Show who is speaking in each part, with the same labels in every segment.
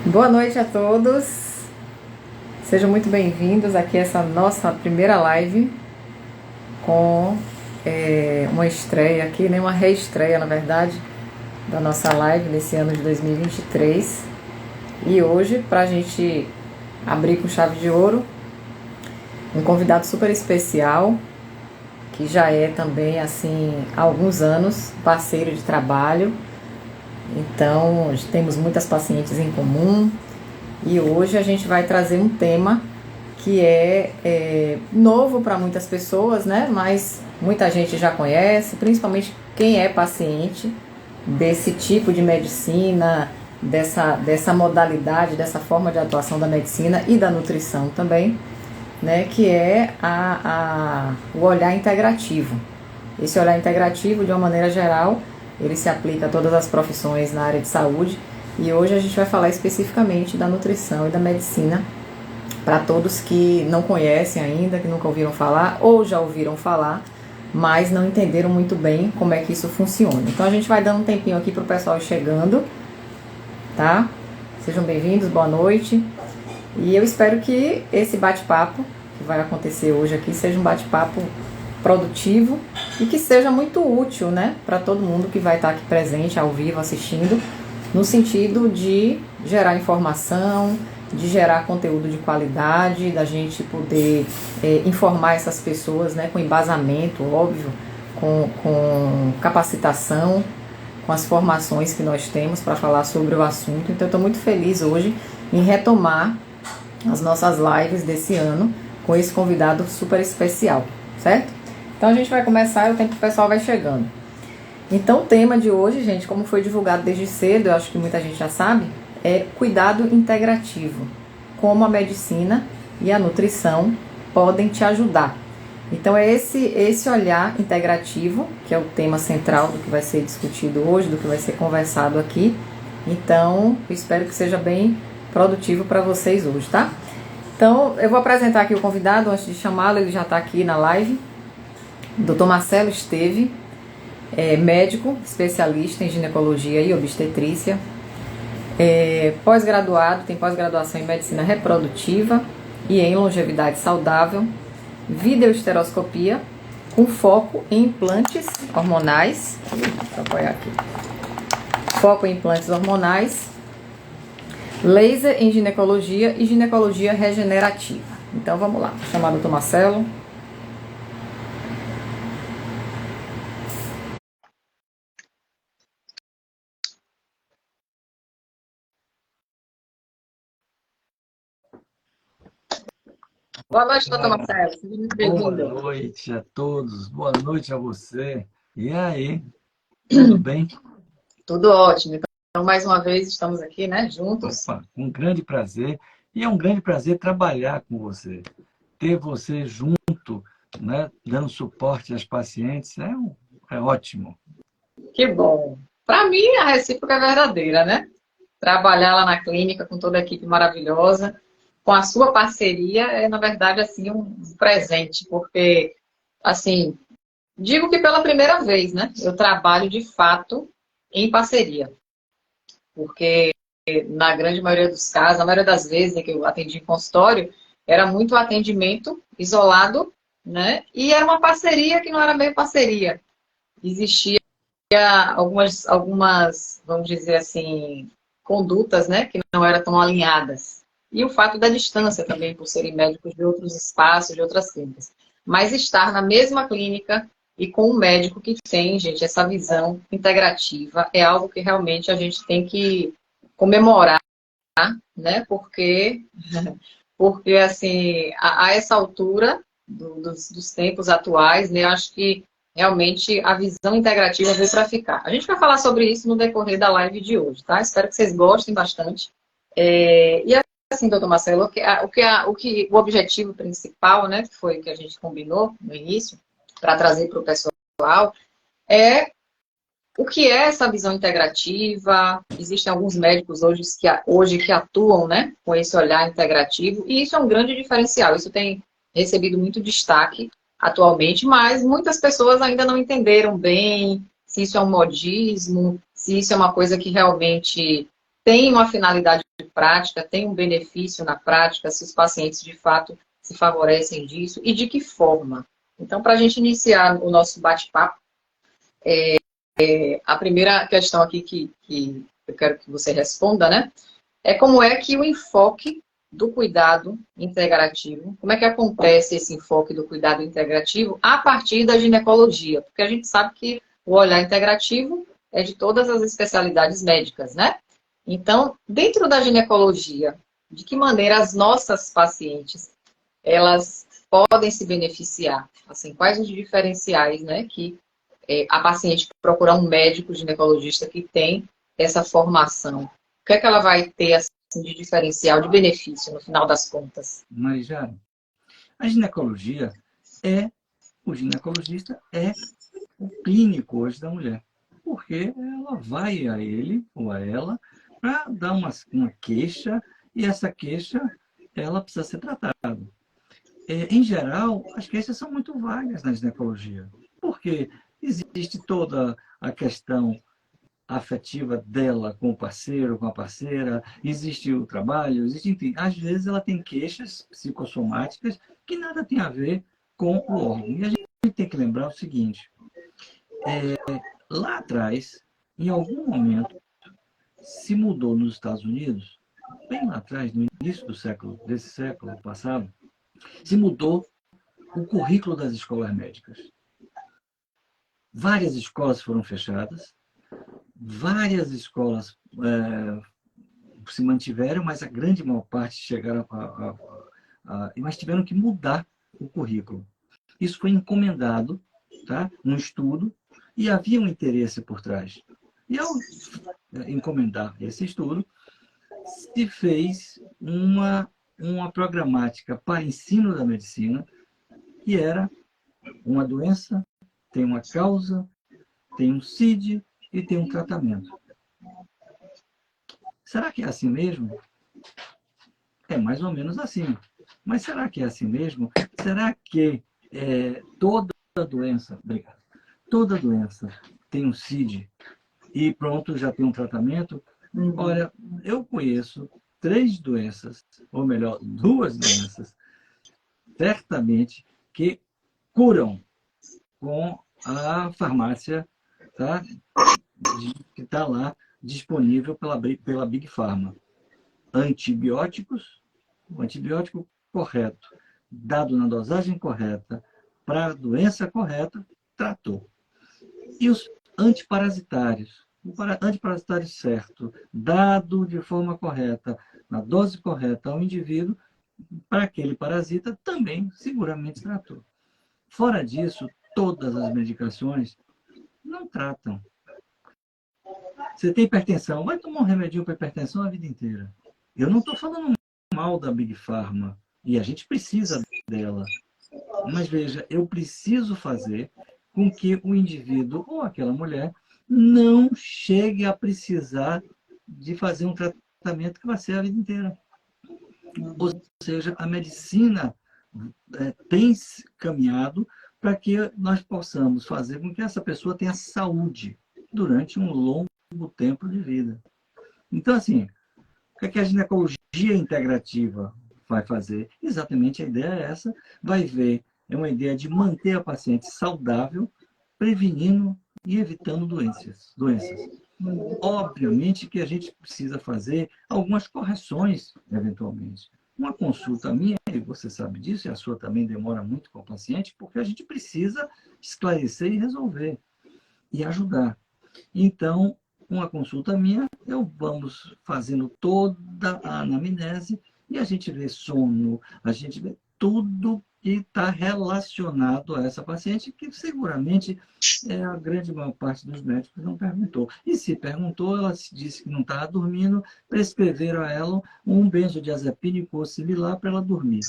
Speaker 1: Boa noite a todos, sejam muito bem-vindos aqui a essa nossa primeira live com uma estreia aqui, né? Uma reestreia, na verdade, da nossa live desse ano de 2023. E hoje, para a gente abrir com chave de ouro, um convidado super especial, que já é também, assim, há alguns anos, parceiro de trabalho. Então, temos muitas pacientes em comum. E hoje a gente vai trazer um tema que é novo para muitas pessoas, né? Mas muita gente já conhece, principalmente quem é paciente desse tipo de medicina, dessa modalidade, dessa forma de atuação da medicina e da nutrição também, né? Que é o olhar integrativo. Esse olhar integrativo, de uma maneira geral, ele se aplica a todas as profissões na área de saúde. E hoje a gente vai falar especificamente da nutrição e da medicina para todos que não conhecem ainda, que nunca ouviram falar ou já ouviram falar, mas não entenderam muito bem como é que isso funciona. Então a gente vai dando um tempinho aqui para o pessoal chegando, tá? Sejam bem-vindos, boa noite. E eu espero que esse bate-papo que vai acontecer hoje aqui seja um bate-papo produtivo e que seja muito útil, né, para todo mundo que vai estar aqui presente, ao vivo, assistindo, no sentido de gerar informação, de gerar conteúdo de qualidade, da gente poder informar essas pessoas, né, com embasamento, óbvio, com capacitação, com as formações que nós temos para falar sobre o assunto. Então eu estou muito feliz hoje em retomar as nossas lives desse ano com esse convidado super especial, certo? Então a gente vai começar e o tempo que o pessoal vai chegando. Então o tema de hoje, gente, como foi divulgado desde cedo, eu acho que muita gente já sabe, é cuidado integrativo. Como a medicina e a nutrição podem te ajudar. Então é esse olhar integrativo, que é o tema central do que vai ser discutido hoje, do que vai ser conversado aqui. Então eu espero que seja bem produtivo para vocês hoje, tá? Então eu vou apresentar aqui o convidado antes de chamá-lo, ele já está aqui na live. Dr. Marcelo Esteve, médico, especialista em ginecologia e obstetrícia, pós-graduado, tem pós-graduação em medicina reprodutiva e em longevidade saudável, videoesteroscopia, com foco em implantes hormonais, deixa eu apoiar aqui, foco em implantes hormonais, laser em ginecologia e ginecologia regenerativa. Então vamos lá, vou chamar o Dr. Marcelo. Boa noite, doutor
Speaker 2: Ah,
Speaker 1: Marcelo. Seja muito
Speaker 2: boa
Speaker 1: bem-vindo.
Speaker 2: noite a todos, boa noite a você. E aí, tudo bem?
Speaker 1: Tudo ótimo. Então, mais uma vez, estamos aqui, né, juntos.
Speaker 2: Opa, um grande prazer. E é um grande prazer trabalhar com você. Ter você junto, né, dando suporte às pacientes, é ótimo.
Speaker 1: Que bom. Para mim, a recíproca é verdadeira, né? Trabalhar lá na clínica com toda a equipe maravilhosa, com a sua parceria, é, na verdade, assim, um presente, porque, assim, digo que pela primeira vez, né, eu trabalho de fato em parceria, porque na grande maioria dos casos, na maioria das vezes em que eu atendi em consultório, era muito atendimento isolado, né? E era uma parceria que não era meio parceria. Existia algumas, vamos dizer assim, condutas, né, que não eram tão alinhadas. E o fato da distância também, por serem médicos de outros espaços, de outras clínicas. Mas estar na mesma clínica e com um médico que tem, gente, essa visão integrativa é algo que realmente a gente tem que comemorar, né? Porque assim, a essa altura dos tempos atuais, né? Acho que realmente a visão integrativa veio para ficar. A gente vai falar sobre isso no decorrer da live de hoje, tá? Espero que vocês gostem bastante. E assim, doutor Marcelo, o objetivo principal, né, que foi que a gente combinou no início, para trazer para o pessoal, é o que é essa visão integrativa? Existem alguns médicos hoje que atuam, né, com esse olhar integrativo, e isso é um grande diferencial. Isso tem recebido muito destaque atualmente, mas muitas pessoas ainda não entenderam bem se isso é um modismo, se isso é uma coisa que realmente tem uma finalidade prática, tem um benefício na prática, se os pacientes de fato se favorecem disso e de que forma. Então, para a gente iniciar o nosso bate-papo, a primeira questão aqui que eu quero que você responda, né? É como é que o enfoque do cuidado integrativo, como é que acontece esse enfoque do cuidado integrativo a partir da ginecologia? Porque a gente sabe que o olhar integrativo é de todas as especialidades médicas, né? Então, dentro da ginecologia, de que maneira as nossas pacientes, elas podem se beneficiar? Assim, quais os diferenciais, né, que a paciente procurar um médico ginecologista que tem essa formação? O que é que ela vai ter assim, de diferencial, de benefício, no final das contas?
Speaker 2: Mas já, a ginecologia o ginecologista é o clínico hoje da mulher, porque ela vai a ele ou a ela para dar uma queixa e essa queixa ela precisa ser tratada. Em geral, as queixas são muito vagas na ginecologia, porque existe toda a questão afetiva dela com o parceiro, com a parceira, existe o trabalho, existe, enfim, às vezes ela tem queixas psicossomáticas que nada tem a ver com o órgão. E a gente tem que lembrar o seguinte, lá atrás, em algum momento, se mudou nos Estados Unidos, bem lá atrás, no início desse século passado, se mudou o currículo das escolas médicas. Várias escolas foram fechadas, várias escolas se mantiveram, mas a grande maior parte chegaram mas tiveram que mudar o currículo. Isso foi encomendado, tá? Um estudo, e havia um interesse por trás. E ao encomendar esse estudo, se fez uma programática para ensino da medicina, que era uma doença, tem uma causa, tem um CID e tem um tratamento. Será que é assim mesmo? É mais ou menos assim. Mas será que é assim mesmo? Será que toda doença, obrigado, toda doença tem um CID e pronto, já tem um tratamento? Olha, eu conheço 3 doenças, ou melhor, 2 doenças, certamente, que curam com a farmácia, tá? Que está lá disponível pela Big Pharma. Antibióticos, o antibiótico correto, dado na dosagem correta, para a doença correta, tratou. E os antiparasitários, o antiparasitário certo, dado de forma correta, na dose correta ao indivíduo, para aquele parasita, também seguramente tratou. Fora disso, todas as medicações não tratam. Você tem hipertensão, vai tomar um remedinho para hipertensão a vida inteira. Eu não estou falando mal da Big Pharma, e a gente precisa dela. Mas veja, eu preciso fazer com que o indivíduo ou aquela mulher não chegue a precisar de fazer um tratamento que vai ser a vida inteira. Ou seja, a medicina tem caminhado para que nós possamos fazer com que essa pessoa tenha saúde durante um longo tempo de vida. Então, assim, o que a ginecologia integrativa vai fazer? Exatamente a ideia é essa. Vai ver, é uma ideia de manter a paciente saudável, prevenindo e evitando doenças. Obviamente que a gente precisa fazer algumas correções, eventualmente. Uma consulta minha, e você sabe disso, e a sua também demora muito com o paciente, porque a gente precisa esclarecer e resolver, e ajudar. Então, uma consulta minha, eu vamos fazendo toda a anamnese e a gente vê sono, a gente vê tudo que está relacionado a essa paciente, que seguramente a grande maior parte dos médicos não perguntou. E se perguntou, ela disse que não estava dormindo, prescreveram a ela um benzodiazepínico ou similar para ela dormir.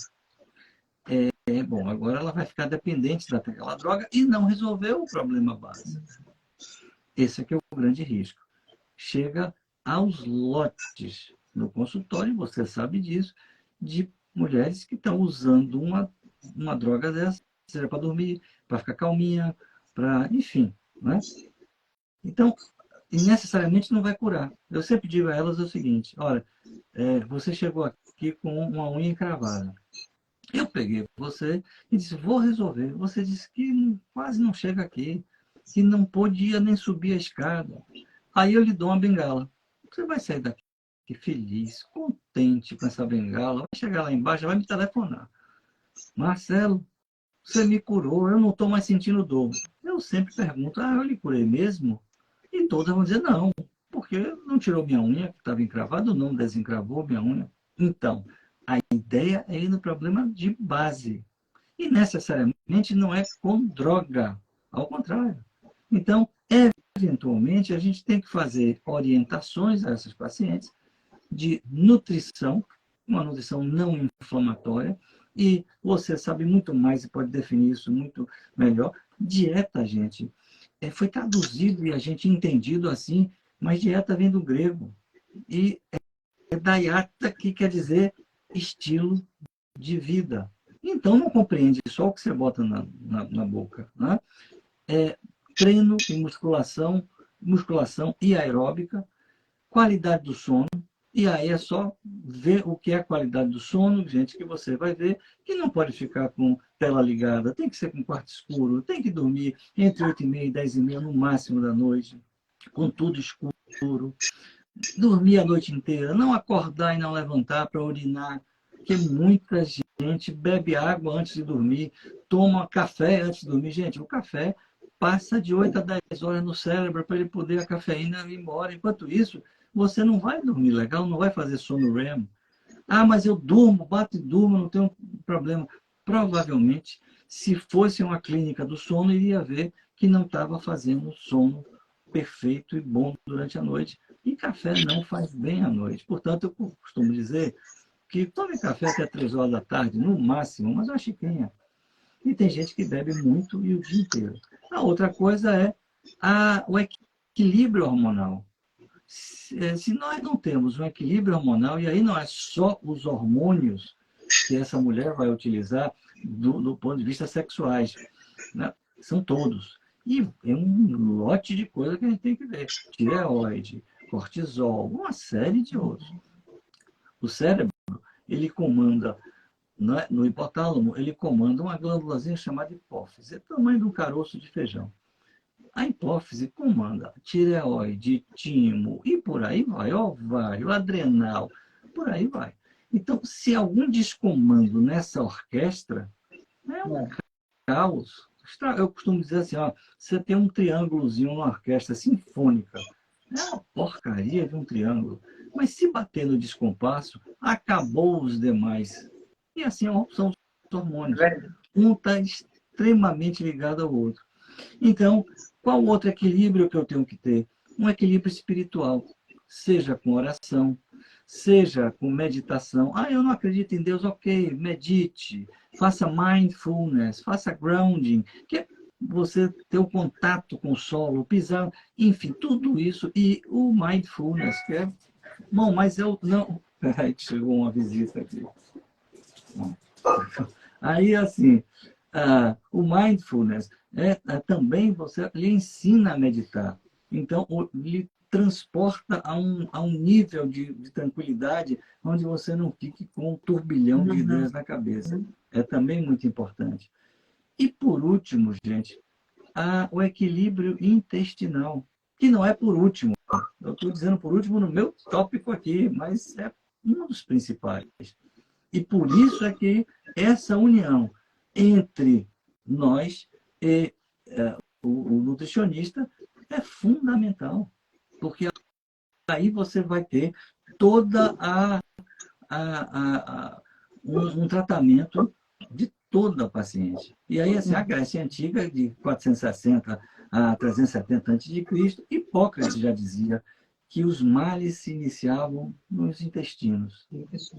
Speaker 2: Bom, agora ela vai ficar dependente daquela droga e não resolveu o problema básico. Esse aqui é o grande risco. Chega aos lotes no consultório, você sabe disso, de mulheres que estão usando uma droga dessa, seja para dormir, para ficar calminha, enfim. Né? Então, E necessariamente não vai curar. Eu sempre digo a elas o seguinte: olha, você chegou aqui com uma unha encravada. Eu peguei você e disse, vou resolver. Você disse que quase não chega aqui, que não podia nem subir a escada. Aí eu lhe dou uma bengala. Você vai sair daqui feliz, contente com essa bengala, vai chegar lá embaixo, vai me telefonar. Marcelo, você me curou, eu não estou mais sentindo dor. Eu sempre pergunto, eu lhe curei mesmo? E todas vão dizer, não, porque não tirou minha unha, que estava encravada, não desencravou minha unha. Então, a ideia é ir no problema de base. E necessariamente não é com droga, ao contrário. Então, eventualmente, a gente tem que fazer orientações a essas pacientes de nutrição, uma nutrição não inflamatória, e você sabe muito mais e pode definir isso muito melhor. Dieta, gente, foi traduzido e a gente entendido assim, mas dieta vem do grego. E é daiata, que quer dizer estilo de vida. Então, não compreende só o que você bota na boca. Né? Treino e musculação e aeróbica, qualidade do sono, e aí é só ver o que é a qualidade do sono, gente, que você vai ver que não pode ficar com tela ligada, tem que ser com quarto escuro, tem que dormir entre 8h30 e 10h30 no máximo da noite, com tudo escuro, dormir a noite inteira, não acordar e não levantar para urinar, porque muita gente bebe água antes de dormir, toma café antes de dormir. Gente, o café passa de 8 a 10 horas no cérebro para ele poder a cafeína ir embora. Enquanto isso, você não vai dormir legal, não vai fazer sono REM. Mas eu durmo, bato e durmo, não tenho problema. Provavelmente, se fosse uma clínica do sono, iria ver que não estava fazendo sono perfeito e bom durante a noite. E café não faz bem à noite. Portanto, eu costumo dizer que tome café até 3 horas da tarde, no máximo, mas uma xicrinha. E tem gente que bebe muito e o dia inteiro. A outra coisa é o equilíbrio hormonal. Se nós não temos um equilíbrio hormonal, e aí não é só os hormônios que essa mulher vai utilizar do ponto de vista sexuais, né? São todos. E é um lote de coisas que a gente tem que ver. Tireoide, cortisol, uma série de outros. O cérebro, ele comanda, né, no hipotálamo, ele comanda uma glândulazinha chamada hipófise, é o tamanho de um caroço de feijão. A hipófise comanda tireoide, timo e por aí vai, ovário, adrenal, por aí vai. Então, se algum descomando nessa orquestra, é um caos. Eu costumo dizer assim, você tem um triângulozinho numa orquestra sinfônica, é uma porcaria de um triângulo. Mas se bater no descompasso, acabou os demais. E assim são os hormônios. Um está extremamente ligado ao outro. Então, qual outro equilíbrio que eu tenho que ter? Um equilíbrio espiritual, seja com oração, seja com meditação. Eu não acredito em Deus, ok, medite, faça mindfulness, faça grounding, que é você ter o contato com o solo, pisar, enfim, tudo isso. E o mindfulness, que é... Bom, mas eu não... Peraí, que chegou uma visita aqui. Aí, assim, o mindfulness também você lhe ensina a meditar. Então, lhe transporta a um nível de tranquilidade onde você não fique com um turbilhão de ideias na cabeça. É também muito importante. E, por último, gente, o equilíbrio intestinal, que não é por último. Eu estou dizendo por último no meu tópico aqui, mas é um dos principais. E por isso é que essa união entre nós e o nutricionista é fundamental, porque aí você vai ter toda um tratamento de toda a paciente. E aí, assim, a Grécia Antiga, de 460 a 370 a.C., Hipócrates já dizia que os males se iniciavam nos intestinos.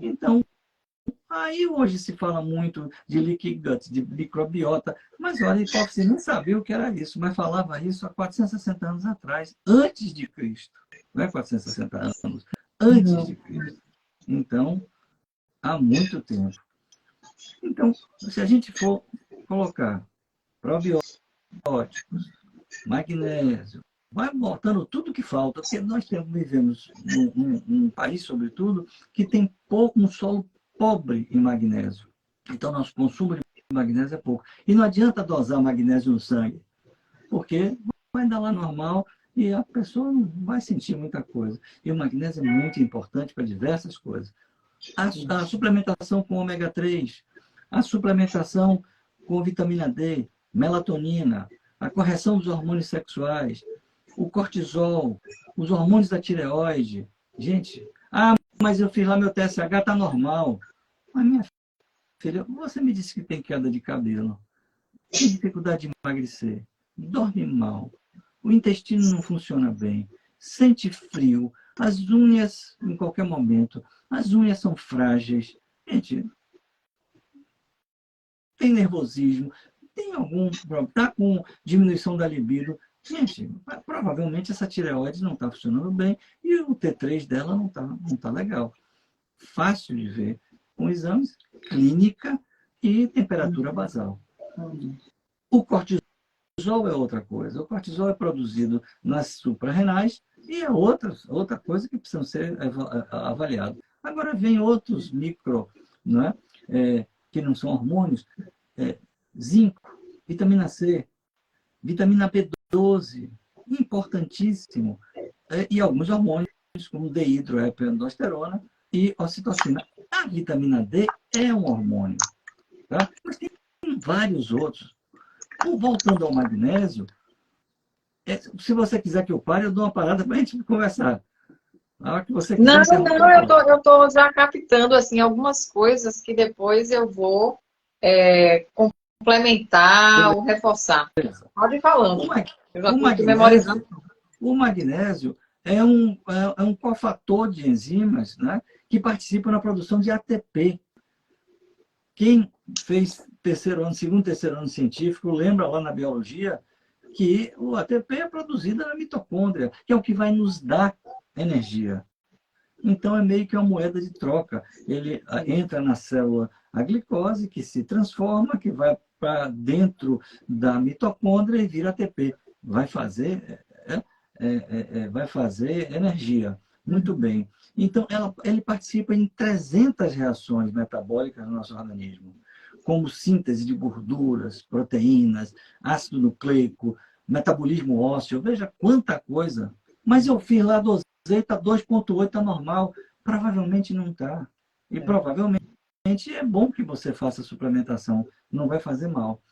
Speaker 2: Então, aí hoje se fala muito de leaky gut, de microbiota, mas olha, Hipócrates nem sabia o que era isso, mas falava isso há 460 anos atrás, antes de Cristo. Não é 460 anos, antes de Cristo. Então, há muito tempo. Então, se a gente for colocar probióticos, magnésio, vai botando tudo que falta, porque vivemos num país, sobretudo, que tem pouco, um solo pobre em magnésio. Então, nosso consumo de magnésio é pouco. E não adianta dosar magnésio no sangue, porque vai dar lá normal e a pessoa não vai sentir muita coisa. E o magnésio é muito importante para diversas coisas. A suplementação com ômega 3, a suplementação com vitamina D, melatonina, a correção dos hormônios sexuais, o cortisol, os hormônios da tireoide. Gente, mas eu fiz lá meu TSH, está normal. Mas minha filha, você me disse que tem queda de cabelo, tem dificuldade de emagrecer, dorme mal, o intestino não funciona bem, sente frio, as unhas, em qualquer momento, as unhas são frágeis. Gente, tem nervosismo, tem algum problema, está com diminuição da libido. Gente, provavelmente essa tireoide não está funcionando bem e o T3 dela não tá legal. Fácil de ver com exames, clínica e temperatura basal. O cortisol é outra coisa. O cortisol é produzido nas suprarrenais e é outra coisa que precisa ser avaliado. Agora vem outros micro, não é? Que não são hormônios, zinco, vitamina C, vitamina B12, importantíssimo, e alguns hormônios, como dehidroepiandrosterona e ocitocina. A vitamina D é um hormônio, tá? Mas tem vários outros. Voltando ao magnésio, se você quiser que eu pare, eu dou uma parada para a gente conversar. Na hora que você quiser interromper.
Speaker 3: Não, eu tô já captando assim, algumas coisas que depois eu vou complementar ou reforçar. Pode ir falando. Eu já estou memorizando.
Speaker 2: O magnésio é um cofator de enzimas, né, que participa na produção de ATP. Quem fez segundo, terceiro ano científico, lembra lá na biologia que o ATP é produzido na mitocôndria, que é o que vai nos dar energia. Então, é meio que uma moeda de troca. Ele entra na célula a glicose, que se transforma, que vai para dentro da mitocôndria e vira ATP. Vai fazer energia. Muito bem. Então, ele participa em 300 reações metabólicas no nosso organismo, como síntese de gorduras, proteínas, ácido nucleico, metabolismo ósseo. Veja quanta coisa. Mas eu fiz lá, dosei, está 2,8, está normal. Provavelmente não está. E provavelmente é bom que você faça suplementação. Não vai fazer mal.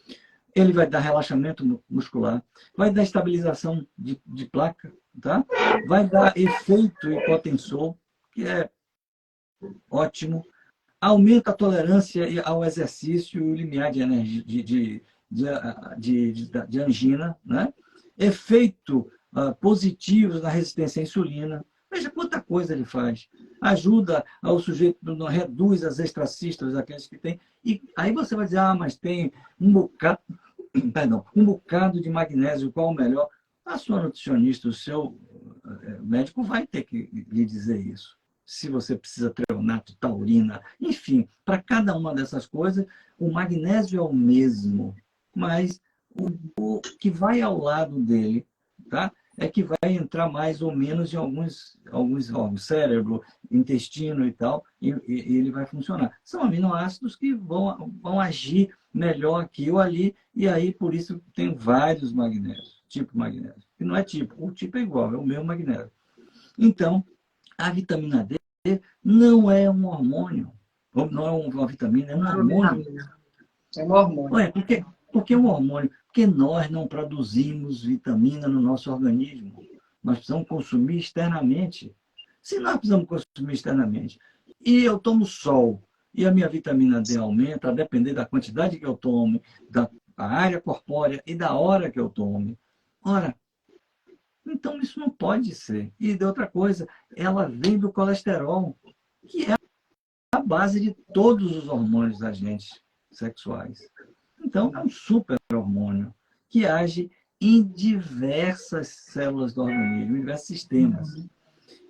Speaker 2: Ele vai dar relaxamento muscular, vai dar estabilização de placa, tá? Vai dar efeito hipotensor, que é ótimo. Aumenta a tolerância ao exercício e o limiar de energia, de angina, né? Efeito positivos na resistência à insulina. Veja quanta coisa ele faz. Ajuda ao sujeito, reduz as extracistas, aqueles que têm. E aí você vai dizer, mas tem um bocado de magnésio, qual o melhor? A sua nutricionista, o seu médico vai ter que lhe dizer isso. Se você precisa treonato, taurina, enfim, para cada uma dessas coisas, o magnésio é o mesmo, mas o que vai ao lado dele, tá? É que vai entrar mais ou menos em alguns órgãos, cérebro, intestino e tal, e ele vai funcionar. São aminoácidos que vão agir melhor aqui ou ali, e aí por isso tem vários magnésios, tipo magnésio. E não é tipo, o tipo é igual, é o mesmo magnésio. Então, a vitamina D não é um hormônio, não é uma vitamina, é um hormônio.
Speaker 3: É um hormônio.
Speaker 2: Ué, por que um hormônio? Porque nós não produzimos vitamina no nosso organismo. Nós precisamos consumir externamente. Se nós precisamos consumir externamente, e eu tomo sol, e a minha vitamina D aumenta, a depender da quantidade que eu tome, da área corpórea e da hora que eu tome. Ora, então isso não pode ser. E de outra coisa, ela vem do colesterol, que é a base de todos os hormônios da gente sexuais. Então, é um super hormônio que age em diversas células do organismo, em diversos sistemas.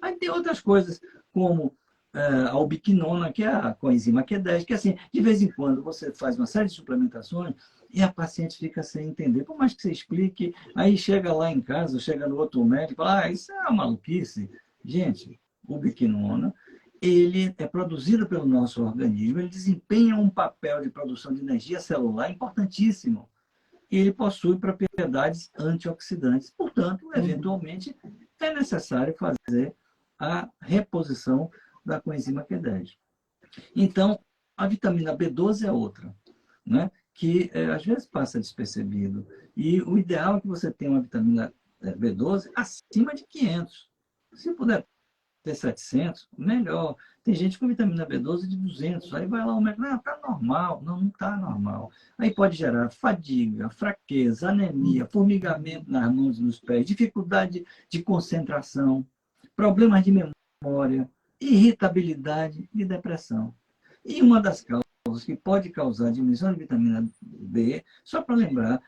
Speaker 2: Aí tem outras coisas, como a ubiquinona, que é a coenzima Q10, que assim, de vez em quando você faz uma série de suplementações E a paciente fica sem entender. Por mais que você explique, aí chega lá em casa, chega no outro médico e fala, isso é uma maluquice. Gente, o biquinona, ele é produzido pelo nosso organismo, ele desempenha um papel de produção de energia celular importantíssimo. E ele possui propriedades antioxidantes. Portanto, eventualmente, é necessário fazer a reposição da coenzima Q10. Então, a vitamina B12 é outra, né? Que às vezes passa despercebido. E o ideal é que você tenha uma vitamina B12 acima de 500. Se puder ter 700, melhor. Tem gente com vitamina B12 de 200, aí vai lá o médico, não, está normal. Não, não está normal. Aí pode gerar fadiga, fraqueza, anemia, formigamento nas mãos e nos pés, dificuldade de concentração, problemas de memória, irritabilidade e depressão. E uma das causas que pode causar diminuição de vitamina B, só para lembrar,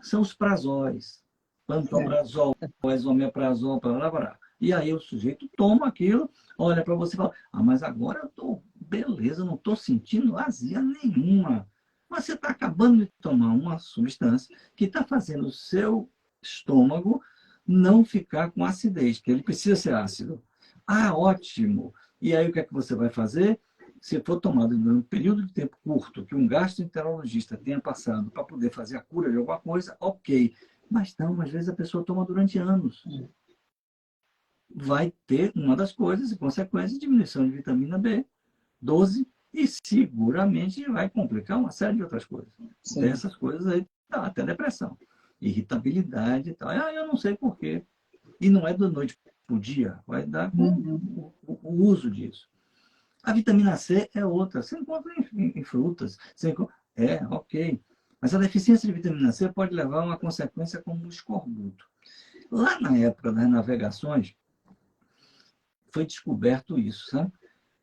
Speaker 2: são os prazóis. Pantoprazol, esomeprazol, blá, blá, blá. E aí o sujeito toma aquilo, olha para você e fala, mas agora eu estou, beleza, não estou sentindo azia nenhuma. Mas você está acabando de tomar uma substância que está fazendo o seu estômago não ficar com acidez, que ele precisa ser ácido. Ótimo. E aí o que é que você vai fazer? Se for tomado em um período de tempo curto, que um gastroenterologista tenha passado para poder fazer a cura de alguma coisa, ok. Mas não, às vezes a pessoa toma durante anos. Vai ter uma das coisas, e consequência, diminuição de vitamina B12, e seguramente vai complicar uma série de outras coisas. Sim. Dessas coisas aí, até depressão, irritabilidade e tal. Eu não sei porquê. E não é da noite para o dia, vai dar com o uso disso. A vitamina C é outra. Você encontra em frutas. Ok. Mas a deficiência de vitamina C pode levar a uma consequência como o escorbuto. Lá na época das navegações, foi descoberto isso, sabe?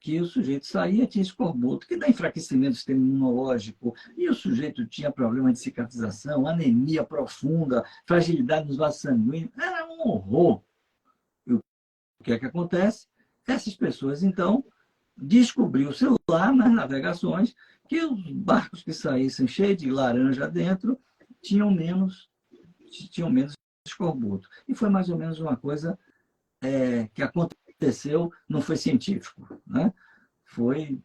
Speaker 2: Que o sujeito saía, tinha escorbuto, que dá enfraquecimento do sistema imunológico, e o sujeito tinha problema de cicatrização, anemia profunda, fragilidade nos vasos sanguíneos. Era um horror. E o que é que acontece? Essas pessoas, então, descobriu-se lá nas navegações que os barcos que saíssem cheios de laranja dentro tinham menos escorbuto. E foi mais ou menos uma coisa que aconteceu, não foi científico, né? Foi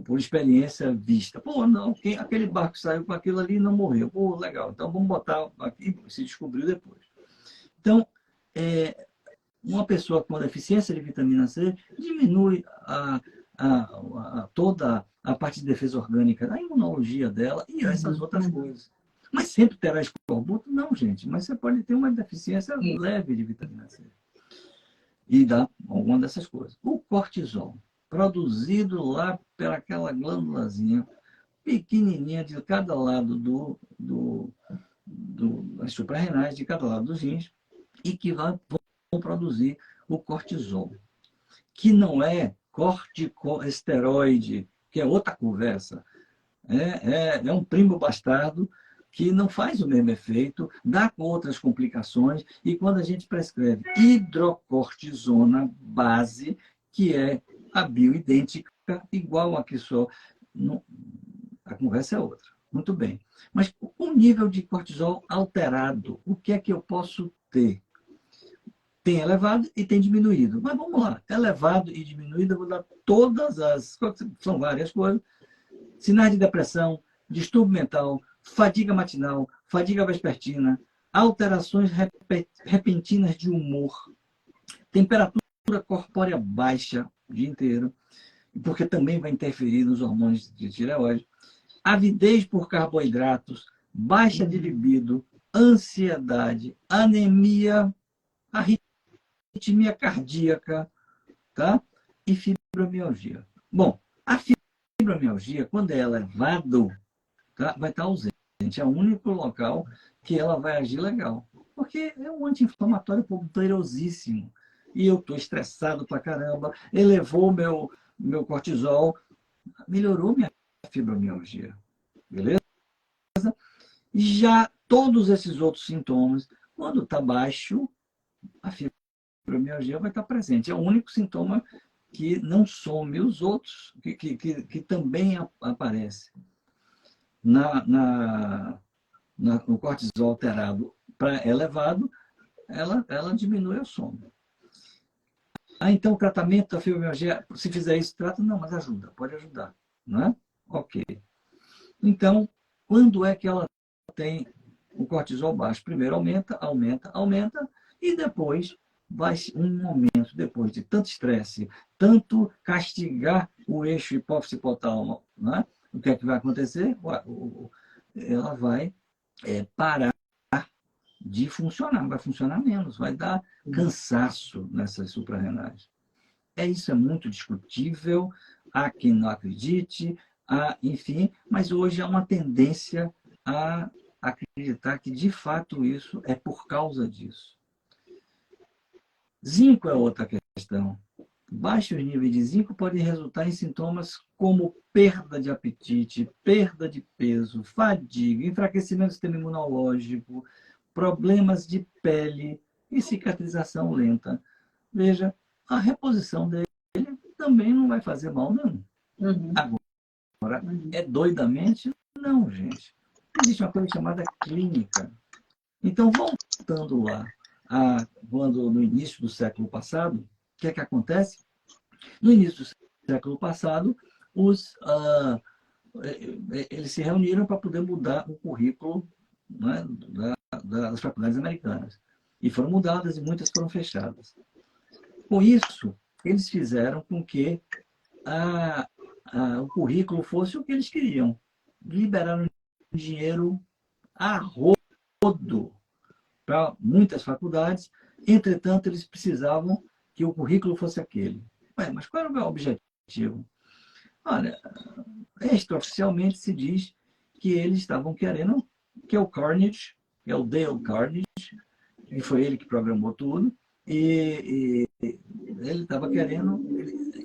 Speaker 2: por experiência vista. Não, aquele barco saiu com aquilo ali e não morreu. Legal, então vamos botar aqui, se descobriu depois. Então, uma pessoa com deficiência de vitamina C diminui toda a parte de defesa orgânica, a imunologia dela e essas outras coisas. Mas sempre terá escorbuto? Não, gente. Mas você pode ter uma deficiência leve de vitamina C. E dá alguma dessas coisas. O cortisol, produzido lá pelaquela glândulazinha pequenininha de cada lado das suprarrenais, de cada lado dos rins, e que vão produzir o cortisol, que não é corticosteroide, que é outra conversa. É um primo bastardo que não faz o mesmo efeito, dá com outras complicações, e quando a gente prescreve hidrocortisona base, que é a bioidêntica, igual a que só, a conversa é outra. Muito bem. Mas o nível de cortisol alterado, o que é que eu posso ter? Tem elevado e tem diminuído. Mas vamos lá, elevado e diminuído, eu vou dar todas as, são várias coisas, sinais de depressão, distúrbio mental, fadiga matinal, fadiga vespertina, alterações repentinas de humor, temperatura corpórea baixa o dia inteiro, porque também vai interferir nos hormônios de tireoide, avidez por carboidratos, baixa de libido, ansiedade, anemia, arritmia cardíaca, tá? E fibromialgia. Bom, a fibromialgia, quando é elevado, tá? Vai estar ausente. É o único local que ela vai agir legal. Porque é um anti-inflamatório poderosíssimo. E eu estou estressado pra caramba, elevou meu cortisol, melhorou minha fibromialgia. Beleza? Já todos esses outros sintomas, quando está baixo, a fibromialgia vai estar presente. É o único sintoma que não some. Os outros, que também aparecem. no cortisol alterado para elevado, ela diminui o sono. Então o tratamento da fibromialgia, se fizer isso, trata? Não, mas ajuda, pode ajudar, não é? Ok. Então, quando é que ela tem o cortisol baixo? Primeiro aumenta, aumenta, aumenta, e depois vai um momento, depois de tanto estresse, tanto castigar o eixo hipófise-hipotálamo, né? O que é que vai acontecer? Ela vai parar de funcionar, vai funcionar menos, vai dar cansaço nessas suprarrenais. Isso é muito discutível, há quem não acredite, enfim, mas hoje há uma tendência a acreditar que, de fato, isso é por causa disso. Zinco é outra questão. Baixos níveis de zinco podem resultar em sintomas como perda de apetite, perda de peso, fadiga, enfraquecimento do sistema imunológico, problemas de pele e cicatrização lenta. Veja, a reposição dele também não vai fazer mal, não. Agora, é doidamente? Não, gente. Existe uma coisa chamada clínica. Então, voltando lá, quando no início do século passado, o que é que acontece? No início do século passado, eles se reuniram para poder mudar o currículo, né, das faculdades americanas. E foram mudadas e muitas foram fechadas. Com isso, eles fizeram com que o currículo fosse o que eles queriam. Liberaram dinheiro a rodo para muitas faculdades. Entretanto, eles precisavam que o currículo fosse aquele. Mas qual era o meu objetivo? Olha, extraoficialmente se diz que eles estavam querendo que o Carnegie, que é o Dale Carnegie, e foi ele que programou tudo, e ele estava querendo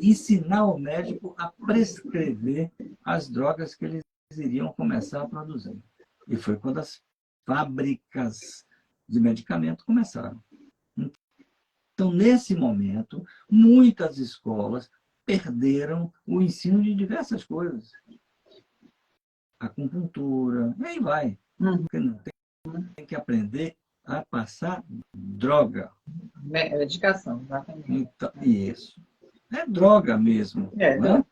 Speaker 2: ensinar o médico a prescrever as drogas que eles iriam começar a produzir. E foi quando as fábricas de medicamento começaram. Então, nesse momento, muitas escolas perderam o ensino de diversas coisas. Acupuntura, e aí vai. Porque não tem que aprender a passar droga.
Speaker 3: Medicação, exatamente.
Speaker 2: Então, isso. É droga mesmo. Não é?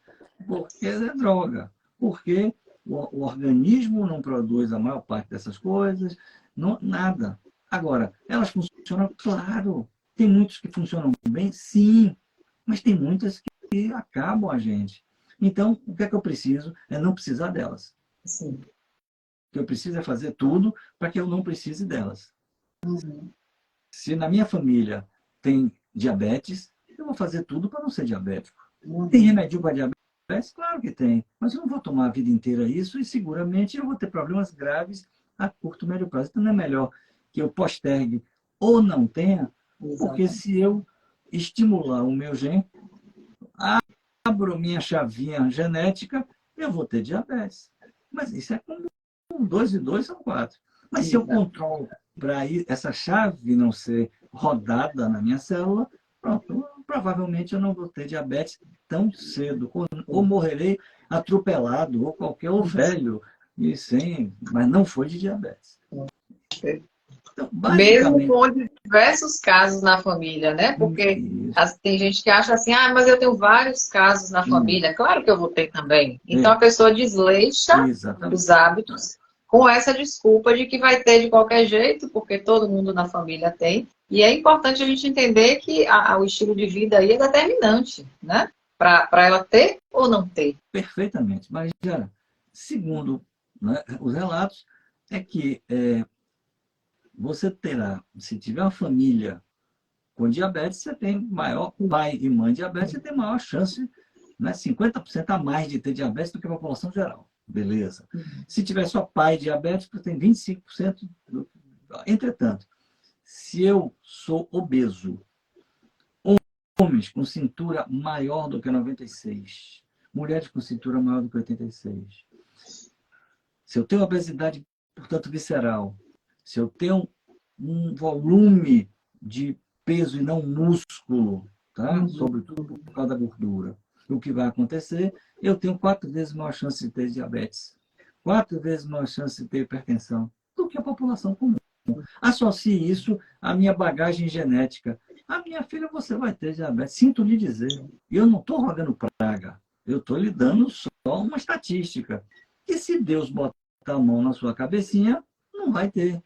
Speaker 2: Porque é droga. Porque o organismo não produz a maior parte dessas coisas, nada. Agora, elas funcionam, claro. Tem muitos que funcionam bem, sim, mas tem muitas que acabam a gente. Então, o que é que eu preciso? É não precisar delas.
Speaker 3: Sim.
Speaker 2: O que eu preciso é fazer tudo para que eu não precise delas. Se na minha família tem diabetes, eu vou fazer tudo para não ser diabético. Tem remédio para diabetes? Claro que tem. Mas eu não vou tomar a vida inteira isso e seguramente eu vou ter problemas graves a curto e médio prazo. Então não é melhor que eu postergue ou não tenha, porque se eu estimular o meu gene, abro minha chavinha genética, eu vou ter diabetes. Mas isso é como 2 e 2 são 4. Mas se eu controlo para essa chave não ser rodada na minha célula, pronto, provavelmente eu não vou ter diabetes tão cedo, ou morrerei atropelado, ou qualquer ou velho, mas não foi de diabetes.
Speaker 3: Então, mesmo com diversos casos na família, né? Porque tem gente que acha assim, mas eu tenho vários casos na família. Claro que eu vou ter também. Então a pessoa desleixa os hábitos com essa desculpa de que vai ter de qualquer jeito, porque todo mundo na família tem. E é importante a gente entender que o estilo de vida aí é determinante, né? Para ela ter ou não ter.
Speaker 2: Perfeitamente. Mas, já, segundo, né, os relatos, é que você terá, se tiver uma família com diabetes, você tem maior, pai e mãe diabetes, você tem maior chance, né, 50% a mais de ter diabetes do que a população geral. Beleza. Se tiver só pai diabético, você tem 25%. Entretanto, se eu sou obeso, homens com cintura maior do que 96, mulheres com cintura maior do que 86, se eu tenho obesidade, portanto, visceral, se eu tenho um volume de peso e não músculo, tá? Sobretudo por causa da gordura, o que vai acontecer? Eu tenho 4 vezes maior chance de ter diabetes, 4 vezes maior chance de ter hipertensão do que a população comum. Associe isso à minha bagagem genética. A minha filha, você vai ter diabetes. Sinto lhe dizer. E eu não estou rogando praga. Eu estou lhe dando só uma estatística. E se Deus botar a mão na sua cabecinha, não vai ter.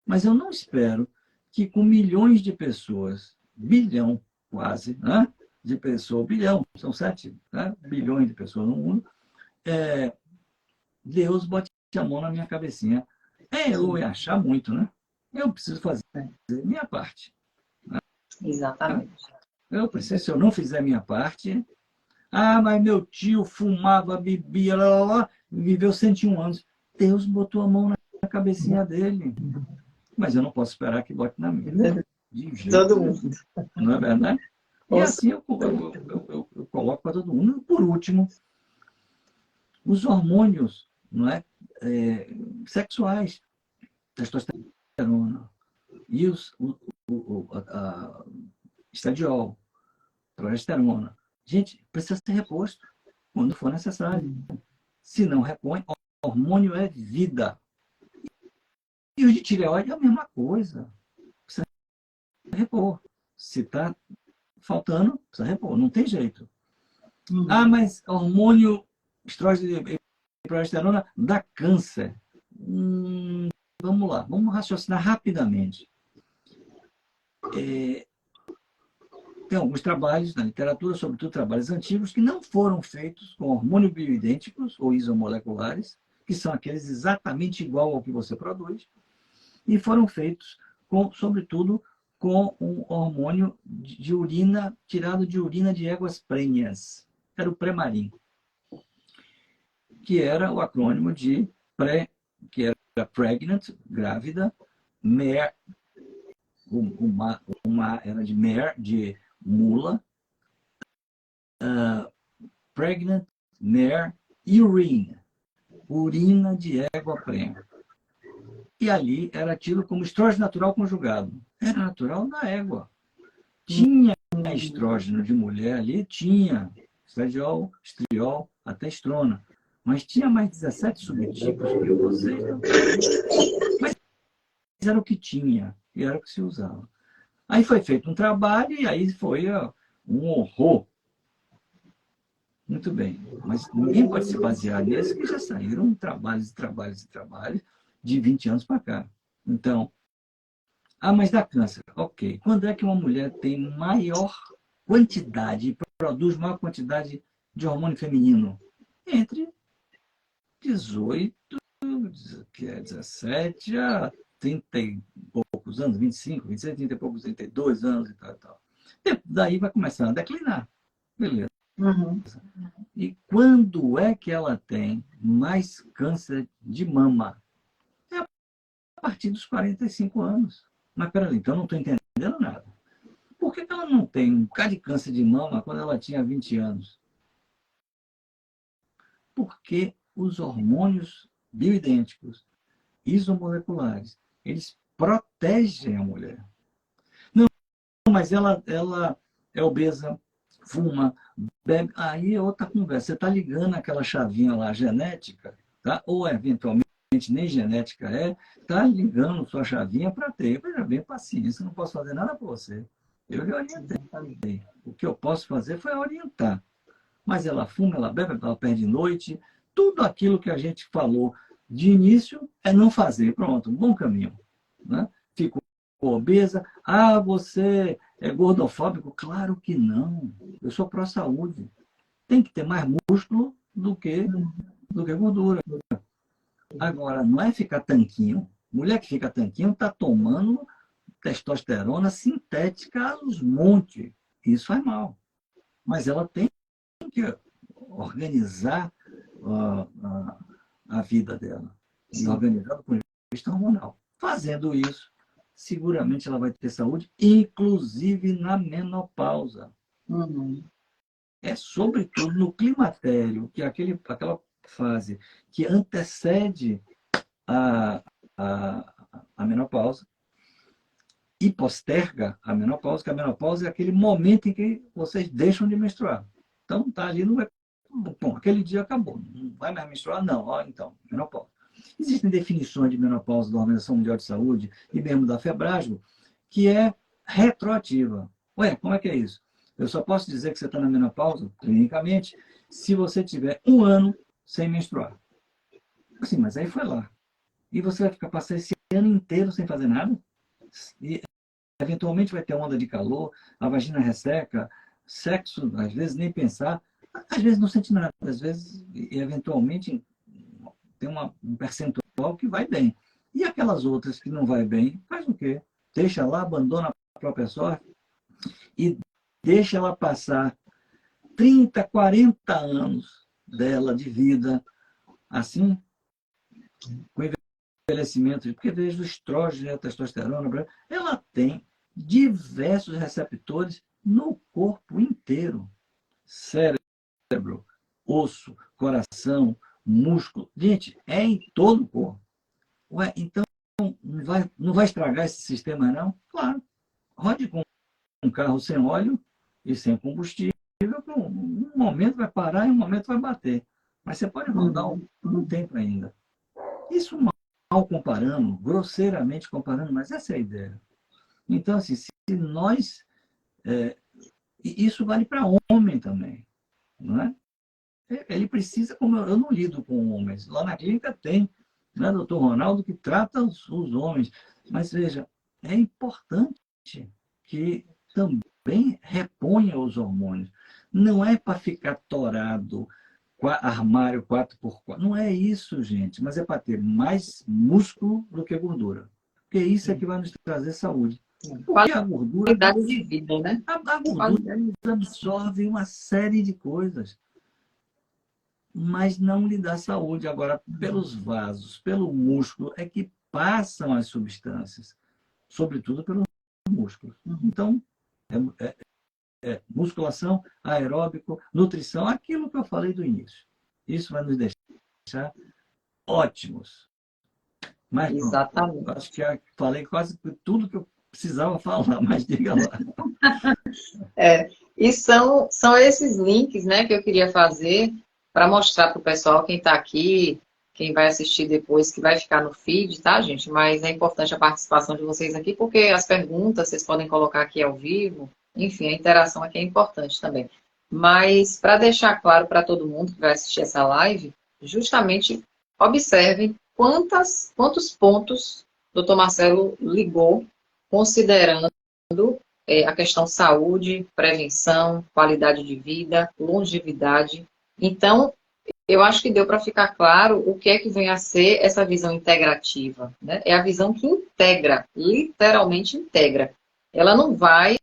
Speaker 2: Mas eu não espero que com milhões de pessoas, bilhão quase, né, de pessoas, bilhão, são 7 né, bilhões de pessoas no mundo, Deus bote a mão na minha cabecinha. Eu ia achar muito, né? Eu preciso fazer minha parte. Né?
Speaker 3: Exatamente.
Speaker 2: Eu preciso, se eu não fizer minha parte... mas meu tio fumava, bebia, lá, lá, lá, viveu 101 anos. Deus botou a mão na cabecinha dele. Mas eu não posso esperar que bote na minha. De jeito
Speaker 3: Todo
Speaker 2: nenhum.
Speaker 3: mundo.
Speaker 2: Não é verdade? E assim eu coloco para todo mundo. Por último, os hormônios, não é? Sexuais, testosterona, e a estradiol, progesterona. Gente, precisa ser reposto quando for necessário. Se não repõe, hormônio é vida. E o de tireoide é a mesma coisa. Precisa repor. Se está faltando, precisa repor. Não tem jeito. Mas hormônio, estrógeno e progesterona dá câncer. Vamos lá, vamos raciocinar rapidamente. Tem alguns trabalhos na literatura, sobretudo trabalhos antigos, que não foram feitos com hormônios bioidênticos ou isomoleculares, que são aqueles exatamente igual ao que você produz, e foram feitos, sobretudo, com um hormônio de urina, tirado de urina de éguas prenhas. Era o Premarin, que era o acrônimo de que era pregnant, grávida, mare, uma era de mare, de mula, pregnant mare urine, urina de égua prenha. E ali era tido como estrógeno natural conjugado. Era natural da égua. Tinha estrógeno de mulher ali, tinha estradiol, estriol, até estrona. Mas tinha mais 17 subtipos que vocês não têm. Mas era o que tinha, e era o que se usava. Aí foi feito um trabalho e aí foi um horror. Muito bem. Mas ninguém pode se basear nesse, que já saíram trabalhos e trabalhos e trabalhos de 20 anos para cá. Então, mas dá câncer. Ok. Quando é que uma mulher tem maior quantidade, produz maior quantidade de hormônio feminino? Entre 18, 17 a 30 e poucos anos, 25, 26, 30 e poucos, 32 anos e tal e tal. Daí vai começar a declinar. Beleza. E quando é que ela tem mais câncer de mama? É a partir dos 45 anos. Mas peraí, então eu não estou entendendo nada. Por que ela não tem um bocado de câncer de mama quando ela tinha 20 anos? Porque os hormônios bioidênticos, isomoleculares, eles protegem a mulher. Não, mas ela é obesa, fuma, bebe. Aí é outra conversa. Você está ligando aquela chavinha lá genética, tá? Ou eventualmente nem genética está ligando sua chavinha para ter. Veja bem, paciência, não posso fazer nada por você. Eu lhe orientei. O que eu posso fazer foi orientar. Mas ela fuma, ela bebe, ela perde noite. Tudo aquilo que a gente falou de início é não fazer. Pronto, um bom caminho. Né? Ficou obesa. Você é gordofóbico? Claro que não. Eu sou pró-saúde. Tem que ter mais músculo do que gordura. Agora, não é ficar tanquinho. Mulher que fica tanquinho está tomando testosterona sintética aos montes. Isso faz mal. Mas ela tem que organizar a vida dela. E organizar do ponto de vista hormonal. Fazendo isso, seguramente ela vai ter saúde, inclusive na menopausa. É sobretudo no climatério, que é aquela fase que antecede a menopausa e posterga a menopausa, que a menopausa é aquele momento em que vocês deixam de menstruar. Então, tá ali, não é... Bom, aquele dia acabou. Não vai mais menstruar? Não. Então, menopausa. Existem definições de menopausa da Organização Mundial de Saúde e mesmo da Febrasgo, que é retroativa. Ué, como é que é isso? Eu só posso dizer que você está na menopausa, clinicamente, se você tiver 1 ano sem menstruar. Assim, mas aí foi lá. E você vai ficar passando esse ano inteiro sem fazer nada? E eventualmente vai ter onda de calor, a vagina resseca, sexo, às vezes nem pensar, às vezes não sente nada, às vezes, eventualmente, tem um percentual que vai bem. E aquelas outras que não vai bem, faz o quê? Deixa lá, abandona a própria sorte e deixa ela passar 30, 40 anos dela de vida, assim, com envelhecimento, porque desde o estrógeno e a testosterona, ela tem diversos receptores no corpo inteiro. Cérebro, osso, coração, músculo. Gente, é em todo o corpo. Ué, então, não vai estragar esse sistema, não? Claro. Rode com um carro sem óleo e sem combustível, um momento vai parar e um momento vai bater. Mas você pode rodar um tempo ainda. Isso mal comparando, grosseiramente comparando, mas essa é a ideia. Então, assim, se nós... isso vale para homem também, não é? Ele precisa, como eu não lido com homens, lá na clínica tem, né, doutor Ronaldo, que trata os homens. Mas, veja, é importante que também reponha os hormônios. Não é para ficar torado, armário 4x4. Não é isso, gente. Mas é para ter mais músculo do que gordura. Porque isso é que vai nos trazer saúde. Porque a gordura...
Speaker 3: Qualidade de vida, né?
Speaker 2: A gordura absorve uma série de coisas, mas não lhe dá saúde. Agora, pelos vasos, pelo músculo, é que passam as substâncias, sobretudo pelos músculos. Então, musculação, aeróbico, nutrição, aquilo que eu falei do início. Isso vai nos deixar ótimos. Mas,
Speaker 3: exatamente.
Speaker 2: Pronto, acho que falei quase tudo que eu precisava falar, mas diga lá.
Speaker 3: E são esses links, né, que eu queria fazer para mostrar para o pessoal, quem está aqui, quem vai assistir depois, que vai ficar no feed, tá, gente? Mas é importante a participação de vocês aqui, porque as perguntas vocês podem colocar aqui ao vivo. Enfim, a interação aqui é importante também. Mas, para deixar claro para todo mundo que vai assistir essa live, justamente observem quantos pontos o Dr. Marcelo ligou, considerando a questão saúde, prevenção, qualidade de vida, longevidade. Então, eu acho que deu para ficar claro o que é que vem a ser essa visão integrativa, né? É a visão que integra, literalmente integra. Ela não vai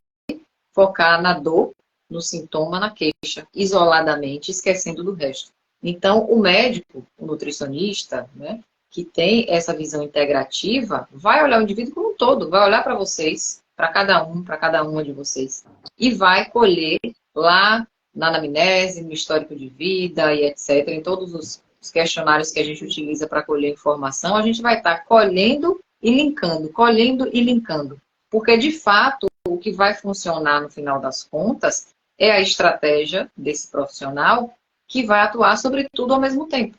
Speaker 3: focar na dor, no sintoma, na queixa, isoladamente, esquecendo do resto. Então, o médico, o nutricionista, né, que tem essa visão integrativa, vai olhar o indivíduo como um todo, vai olhar para vocês, para cada uma de vocês, e vai colher lá na anamnese, no histórico de vida e etc., em todos os questionários que a gente utiliza para colher informação, a gente vai estar colhendo e linkando. Porque, de fato, o que vai funcionar no final das contas é a estratégia desse profissional que vai atuar sobre tudo ao mesmo tempo.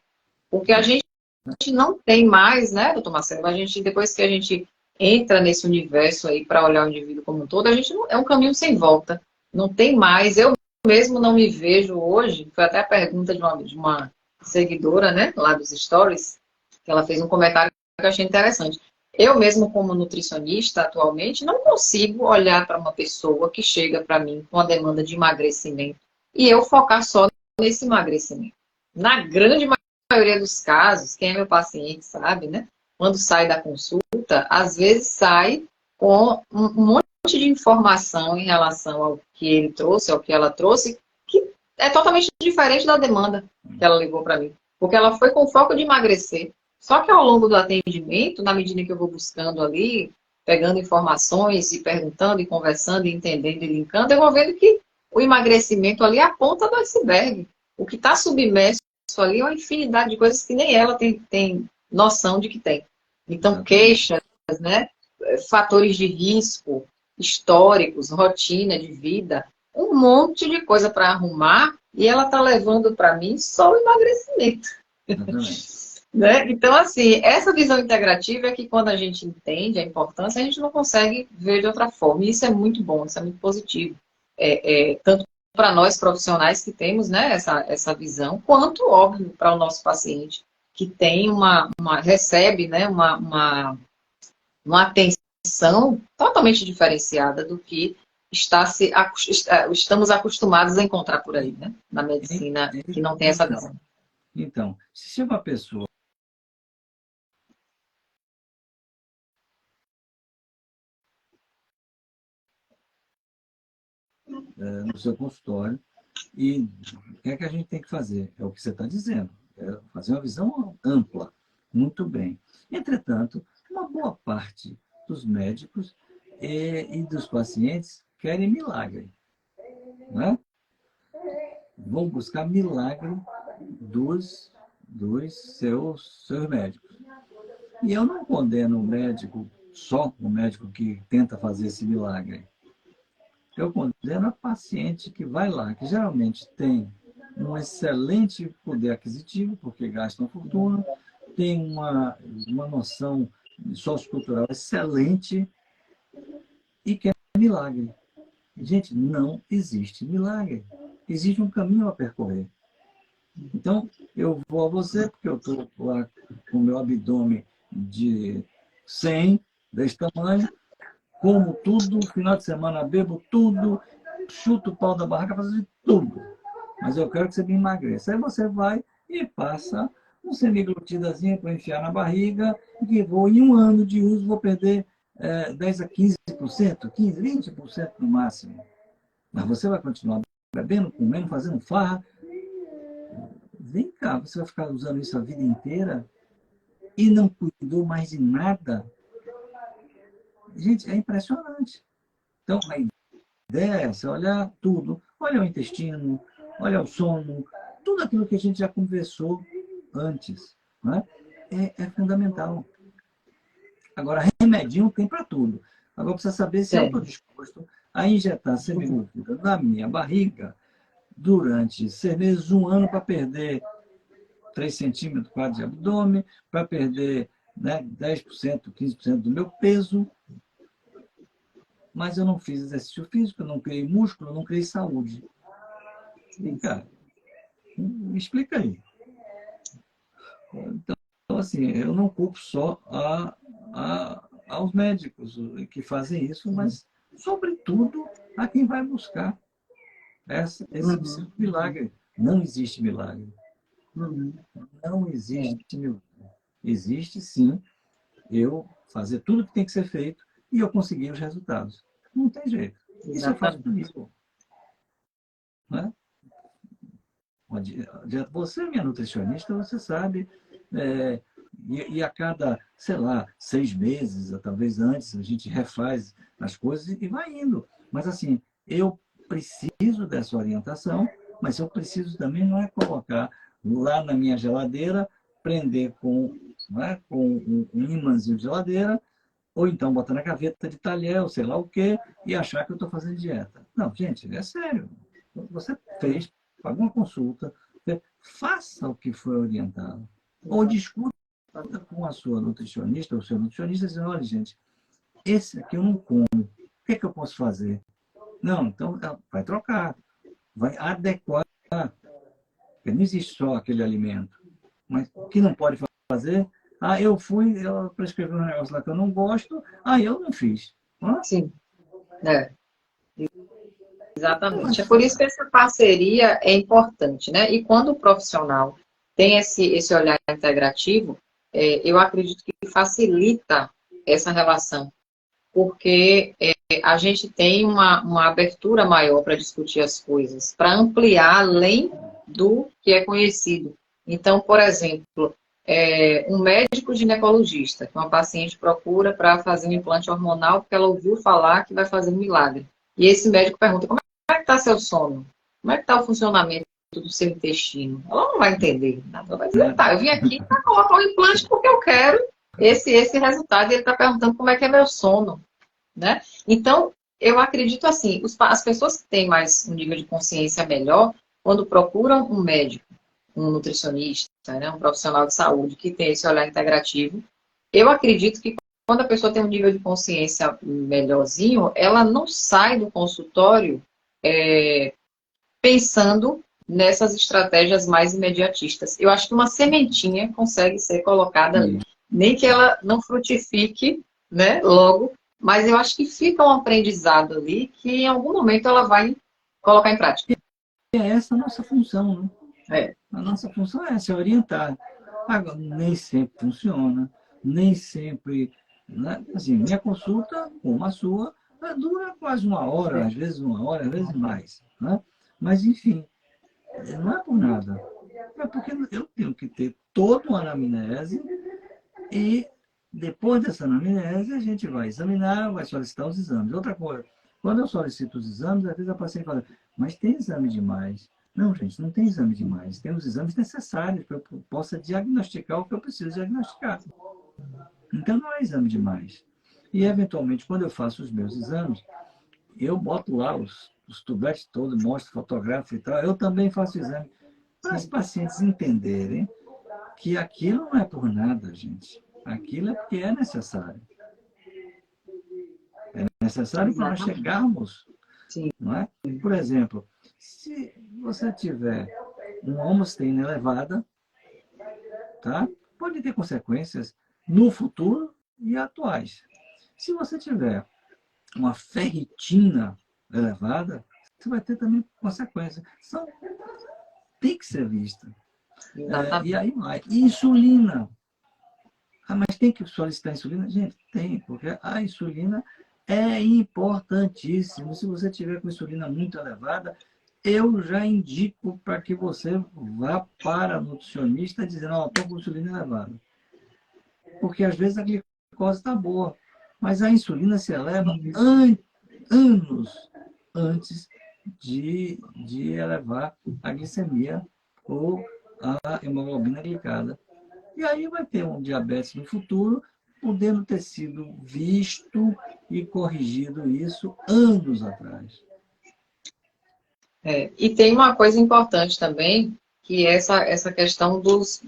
Speaker 3: Porque a gente não tem mais, né, doutor Marcelo, depois que a gente entra nesse universo aí para olhar o indivíduo como um todo, é um caminho sem volta. Não tem mais. Eu mesmo não me vejo hoje, foi até a pergunta de uma seguidora, né, lá dos stories, que ela fez um comentário que eu achei interessante. Eu mesmo, como nutricionista, atualmente, não consigo olhar para uma pessoa que chega para mim com a demanda de emagrecimento e eu focar só nesse emagrecimento. Na grande maioria dos casos, quem é meu paciente sabe, né? Quando sai da consulta, às vezes sai com um monte de informação em relação ao que ele trouxe, ao que ela trouxe, que é totalmente diferente da demanda que ela levou para mim. Porque ela foi com foco de emagrecer. Só que ao longo do atendimento, na medida que eu vou buscando ali, pegando informações e perguntando e conversando e entendendo e linkando, eu vou vendo que o emagrecimento ali é a ponta do iceberg. O que está submerso ali é uma infinidade de coisas que nem ela tem noção de que tem. Então, queixas, né? Fatores de risco, históricos, rotina de vida, um monte de coisa para arrumar e ela está levando para mim só o emagrecimento. Né? Então, assim, essa visão integrativa é que quando a gente entende a importância, a gente não consegue ver de outra forma. E isso é muito bom, isso é muito positivo. Tanto para nós profissionais que temos, né, essa visão, quanto, óbvio, para o nosso paciente, que tem recebe, né, uma atenção totalmente diferenciada do que estamos acostumados a encontrar por aí, né, na medicina que não tem essa visão.
Speaker 2: Então, se uma pessoa no seu consultório, e o que é que a gente tem que fazer? É o que você está dizendo, é fazer uma visão ampla, muito bem. Entretanto, uma boa parte dos médicos e dos pacientes querem milagre, né? Vão buscar milagre dos seus médicos. E eu não condeno o médico, só o médico que tenta fazer esse milagre. Eu condeno a paciente que vai lá, que geralmente tem um excelente poder aquisitivo, porque gasta uma fortuna, tem uma noção sociocultural excelente e quer milagre. Gente, não existe milagre. Existe um caminho a percorrer. Então, eu vou a você, porque eu estou lá com o meu abdômen de 100, desse tamanho, como tudo, final de semana bebo tudo, chuto o pau da barraca, faço tudo. Mas eu quero que você me emagreça. Aí você vai e passa um semiglutidazinho para enfiar na barriga, que vou, em um ano de uso, vou perder 10 a 15%, 15, 20% no máximo. Mas você vai continuar bebendo, comendo, fazendo farra. Vem cá, você vai ficar usando isso a vida inteira e não cuidou mais de nada? Gente, é impressionante. Então, a ideia é essa, olhar tudo. Olha o intestino, olha o sono, tudo aquilo que a gente já conversou antes. Né? É fundamental. Agora, remedinho tem para tudo. Agora, precisa saber se eu estou disposto a injetar semiglutida na minha barriga durante 6 meses, um ano, para perder 3 centímetros quadros de abdômen, para perder 10%, 15% do meu peso. Mas eu não fiz exercício físico, eu não criei músculo, eu não criei saúde. E, cara, me explica aí. Então, assim, eu não culpo só aos médicos que fazem isso, mas, sobretudo, a quem vai buscar esse milagre. Não existe milagre. Não existe milagre. Existe, sim, eu fazer tudo o que tem que ser feito e eu conseguir os resultados. Não tem jeito. Isso eu faço por isso. Né? Você é minha nutricionista, você sabe, e a cada, sei lá, 6 meses, ou talvez antes, a gente refaz as coisas e vai indo. Mas assim, eu preciso dessa orientação, mas eu preciso também não é colocar lá na minha geladeira, prender com um imãzinho de geladeira, ou então botar na gaveta de talher, ou sei lá o quê, e achar que eu estou fazendo dieta. Não, gente, é sério. Você fez, pagou uma consulta, faça o que foi orientado. Ou discuta com a sua nutricionista ou seu nutricionista, dizendo, olha, gente, esse aqui eu não como. O que é que eu posso fazer? Não, então vai trocar. Vai adequar. Porque não existe só aquele alimento. Mas o que não pode fazer? Eu prescrevi um negócio lá que eu não gosto, eu não fiz.
Speaker 3: Sim. Exatamente. É por isso que essa parceria é importante, né? E quando o profissional tem esse olhar integrativo, eu acredito que facilita essa relação, porque a gente tem uma abertura maior para discutir as coisas, para ampliar além do que é conhecido. Então, por exemplo, um médico ginecologista, que uma paciente procura para fazer um implante hormonal porque ela ouviu falar que vai fazer um milagre. E esse médico pergunta, como é que está seu sono? Como é que está o funcionamento do seu intestino? Ela não vai entender nada. Ela vai dizer, eu vim aqui para colocar um implante porque eu quero esse resultado. E ele está perguntando como é que é meu sono. Né? Então, eu acredito assim, as pessoas que têm mais um nível de consciência melhor, quando procuram um médico um nutricionista, né, um profissional de saúde que tem esse olhar integrativo, eu acredito que quando a pessoa tem um nível de consciência melhorzinho, ela não sai do consultório pensando nessas estratégias mais imediatistas. Eu acho que uma sementinha consegue ser colocada ali. Nem que ela não frutifique, né, logo, mas eu acho que fica um aprendizado ali que em algum momento ela vai colocar em prática.
Speaker 2: É essa a nossa função, né?
Speaker 3: É.
Speaker 2: A nossa função é essa, é orientar. Agora, nem sempre funciona, nem sempre... Né? Assim, minha consulta, como a sua, dura quase uma hora, às vezes uma hora, às vezes mais. Né? Mas, enfim, não é por nada. É porque eu tenho que ter toda uma anamnese e, depois dessa anamnese, a gente vai examinar, vai solicitar os exames. Outra coisa, quando eu solicito os exames, às vezes a paciente fala, mas tem exame demais. Não, gente, não tem exame demais. Tem os exames necessários para que eu possa diagnosticar o que eu preciso diagnosticar. Então, não é exame demais. E, eventualmente, quando eu faço os meus exames, eu boto lá os tubetes todos, mostro, fotografo e tal. Eu também faço exame para os pacientes entenderem que aquilo não é por nada, gente. Aquilo é porque é necessário. É necessário para nós chegarmos. Não é? Por exemplo, se você tiver uma homocisteína elevada, tá? Pode ter consequências no futuro e atuais. Se você tiver uma ferritina elevada, você vai ter também consequências. Tem que ser vista. E aí vai. Insulina. Ah, mas tem que solicitar insulina? Gente, tem, porque a insulina é importantíssima. Se você tiver com insulina muito elevada, eu já indico para que você vá para a nutricionista dizendo, ó, estou com insulina elevada. Porque às vezes a glicose está boa, mas a insulina se eleva anos antes de elevar a glicemia ou a hemoglobina glicada. E aí vai ter um diabetes no futuro, podendo ter sido visto e corrigido isso anos atrás.
Speaker 3: E tem uma coisa importante também, que é essa questão dos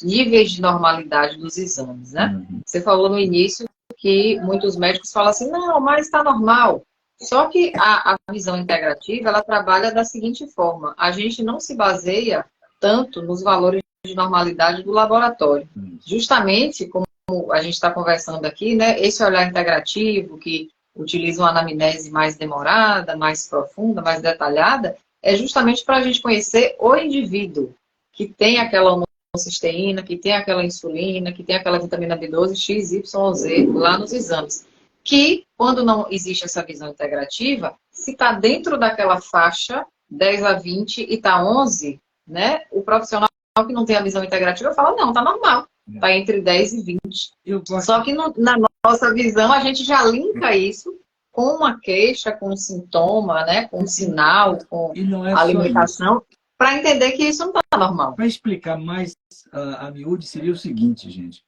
Speaker 3: níveis de normalidade dos exames, né?
Speaker 2: Uhum.
Speaker 3: Você falou no início que muitos médicos falam assim, não, mas está normal. Só que a visão integrativa, ela trabalha da seguinte forma, a gente não se baseia tanto nos valores de normalidade do laboratório. Justamente, como a gente está conversando aqui, né, esse olhar integrativo, que utiliza uma anamnese mais demorada, mais profunda, mais detalhada, é justamente para a gente conhecer o indivíduo que tem aquela homocisteína, que tem aquela insulina, que tem aquela vitamina B12, X, Y, Z, lá nos exames. Que, quando não existe essa visão integrativa, se está dentro daquela faixa 10 a 20 e está 11, né, o profissional que não tem a visão integrativa fala, não, está normal. Está entre 10 e 20. Só que na nossa visão, a gente já linka isso com uma queixa, com um sintoma, né? Com um sinal, com a alimentação, para entender que isso não está normal.
Speaker 2: Para explicar mais a miúde, seria o seguinte, gente.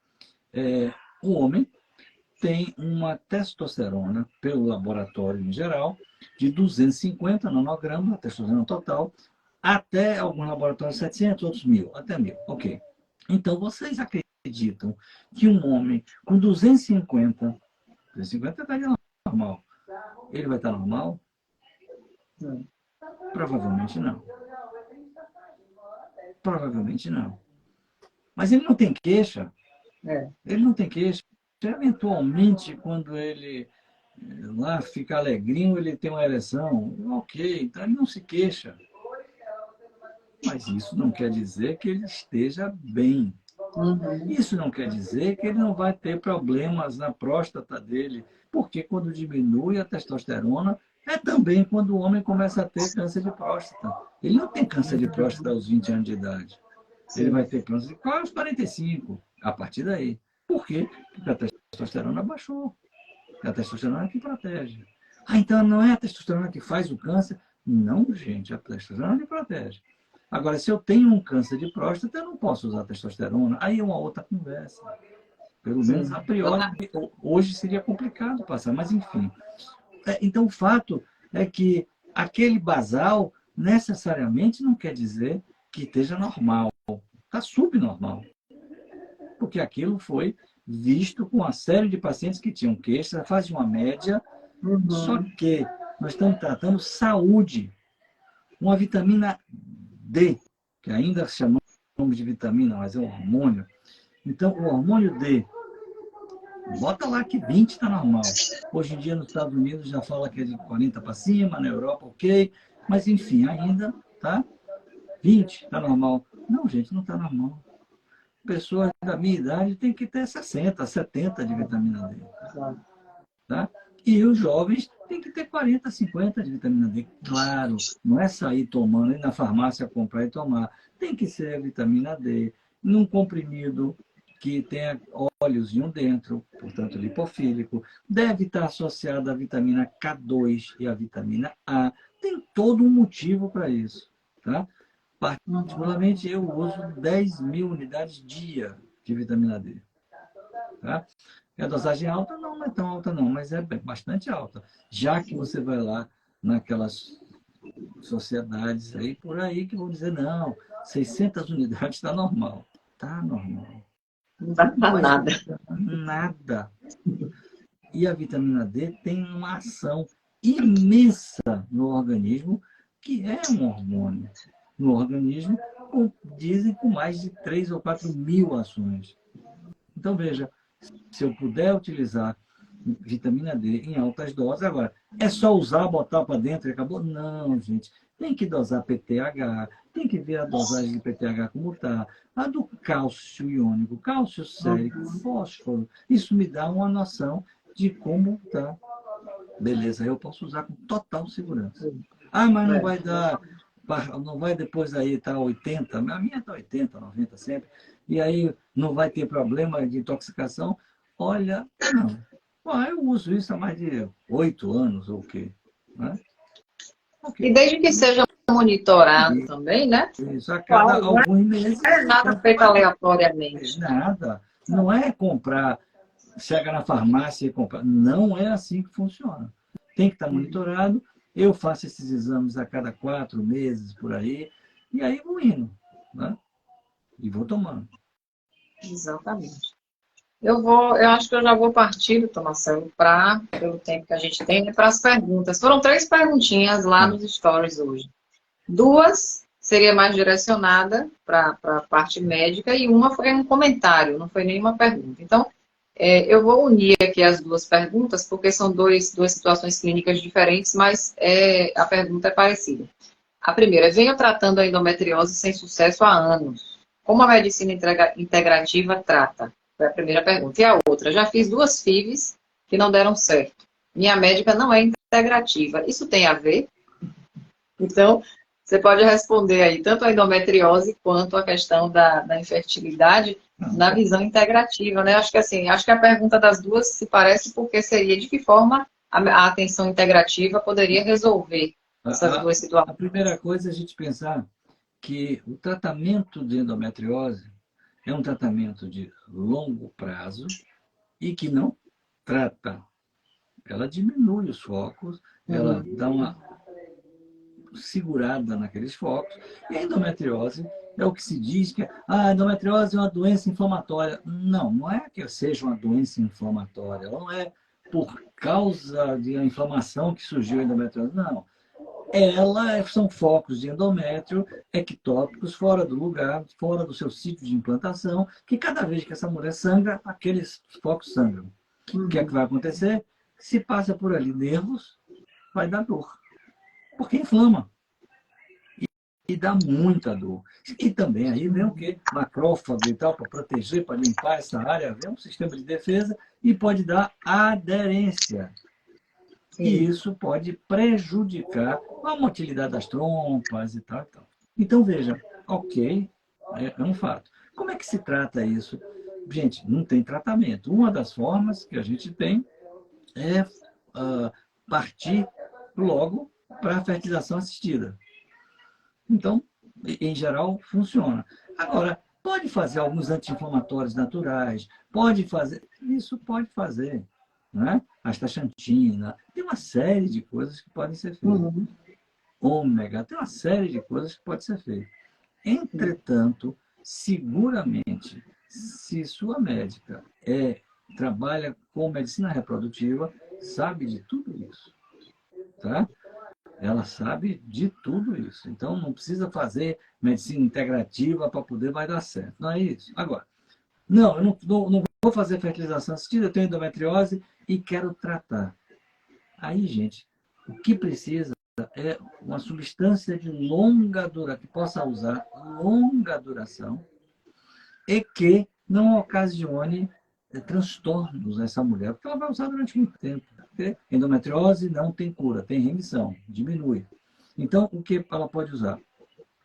Speaker 2: O homem tem uma testosterona, pelo laboratório em geral, de 250 nanogramas, a testosterona total, até alguns laboratórios 700, outros 1000, até 1000. Ok. Então, vocês acreditam que um homem com 250 está normal, ele vai estar normal? Não. Provavelmente não. Provavelmente não. Mas ele não tem queixa. Ele não tem queixa. Eventualmente, quando ele lá fica alegrinho, ele tem uma ereção. Ok, então ele não se queixa. Mas isso não quer dizer que ele esteja bem. Isso não quer dizer que ele não vai ter problemas na próstata dele, porque quando diminui a testosterona, é também quando o homem começa a ter câncer de próstata. Ele não tem câncer de próstata aos 20 anos de idade. Ele vai ter câncer de próstata aos 45, a partir daí. Por quê? Porque a testosterona baixou. É a testosterona que protege. Ah, então não é a testosterona que faz o câncer? Não, gente, a testosterona que protege. Agora, se eu tenho um câncer de próstata, eu não posso usar testosterona. Aí é uma outra conversa. Pelo menos a priori, hoje seria complicado passar, mas enfim. Então, o fato é que aquele basal necessariamente não quer dizer que esteja normal. Está subnormal. Porque aquilo foi visto com uma série de pacientes que tinham queixas, faz uma média, só que nós estamos tratando saúde. Uma vitamina D, que ainda chamamos de vitamina, mas é um hormônio. Então, o hormônio D, bota lá que 20 está normal. Hoje em dia, nos Estados Unidos, já fala que é de 40 para cima, na Europa, ok. Mas, enfim, ainda tá 20 está normal. Não, gente, não está normal. Pessoas da minha idade têm que ter 60, 70 de vitamina D. Tá? E os jovens têm que ter 40, 50 de vitamina D. Claro, não é sair tomando, ir na farmácia comprar e tomar. Tem que ser a vitamina D num comprimido que tenha óleozinho dentro, portanto lipofílico. Deve estar associada à vitamina K2 e à vitamina A. Tem todo um motivo para isso. Tá? Particularmente, eu uso 10.000 unidades dia de vitamina D. Tá? É a dosagem alta? Não, não é tão alta não, mas é bastante alta. Já que você vai lá naquelas sociedades aí, por aí, que vão dizer, não, 600 unidades está normal. Está normal.
Speaker 3: Não dá para nada.
Speaker 2: Nada. E a vitamina D tem uma ação imensa no organismo, que é um hormônio. No organismo, dizem com mais de 3 ou 4 mil ações. Então, veja, se eu puder utilizar vitamina D em altas doses, agora, é só usar, botar para dentro e acabou? Não, gente. Tem que dosar PTH, tem que ver a dosagem de PTH como está, a do cálcio iônico, cálcio sérico, fósforo. Isso me dá uma noção de como está. Beleza, eu posso usar com total segurança. Ah, mas não vai dar, não vai depois aí estar 80, a minha está 80, 90 sempre, e aí não vai ter problema de intoxicação. Olha, não. Bom, eu uso isso há mais de 8 anos ou o quê? Né? Okay.
Speaker 3: E desde que seja monitorado também, né?
Speaker 2: Isso, a cada alguns meses.
Speaker 3: Não é nada feito aleatoriamente.
Speaker 2: Nada. Não é comprar, chega na farmácia e comprar. Não é assim que funciona. Tem que estar monitorado. Eu faço esses exames a cada 4 meses, por aí, e aí vou indo. Né? E vou tomando.
Speaker 3: Exatamente. Eu acho que eu já vou partir, doutor Marcelo, pelo tempo que a gente tem, para as perguntas. Foram 3 perguntinhas lá nos stories hoje. 2 seria mais direcionada para a parte médica e uma foi um comentário, não foi nenhuma pergunta. Então, eu vou unir aqui as 2 perguntas, porque são duas situações clínicas diferentes, mas a pergunta é parecida. A primeira, venho tratando a endometriose sem sucesso há anos. Como a medicina integrativa trata? Foi a primeira pergunta. E a outra, já fiz 2 FIVs que não deram certo. Minha médica não é integrativa. Isso tem a ver? Então, você pode responder aí tanto a endometriose quanto a questão da infertilidade na visão integrativa, né? Acho que a pergunta das 2 se parece porque seria de que forma a atenção integrativa poderia resolver essas 2 situações.
Speaker 2: A primeira coisa é a gente pensar que o tratamento de endometriose é um tratamento de longo prazo e que não trata. Ela diminui os focos, ela dá uma segurada naqueles focos. E a endometriose é o que se diz que a endometriose é uma doença inflamatória. Não, não é que seja uma doença inflamatória. Ela não é por causa de a inflamação que surgiu a endometriose. Não. São focos de endométrio ectópicos fora do lugar, fora do seu sítio de implantação, que cada vez que essa mulher sangra, aqueles focos sangram. O que é que vai acontecer? Se passa por ali nervos, vai dar dor. Porque inflama. E dá muita dor. E também aí vem o quê? Macrófago e tal, para proteger, para limpar essa área, vem um sistema de defesa e pode dar aderência. Sim. E isso pode prejudicar a motilidade das trompas e tal e tal. Então, veja, ok, é um fato. Como é que se trata isso? Gente, não tem tratamento. Uma das formas que a gente tem é partir logo para a fertilização assistida. Então, em geral, funciona. Agora, pode fazer alguns anti-inflamatórios naturais, pode fazer, isso pode fazer. Né? Astaxantina, tem uma série de coisas que podem ser feitas. Ômega, tem uma série de coisas que podem ser feitas. Entretanto, seguramente, se sua médica trabalha com medicina reprodutiva, sabe de tudo isso, tá? Ela sabe de tudo isso. Então, não precisa fazer medicina integrativa para poder vai dar certo. Não é isso. Agora, não, eu não vou fazer fertilização assistida, eu tenho endometriose e quero tratar. Aí, gente, o que precisa é uma substância de longa duração, que possa usar longa duração e que não ocasione transtornos nessa mulher, porque ela vai usar durante muito tempo. Porque endometriose não tem cura, tem remissão, diminui. Então, o que ela pode usar?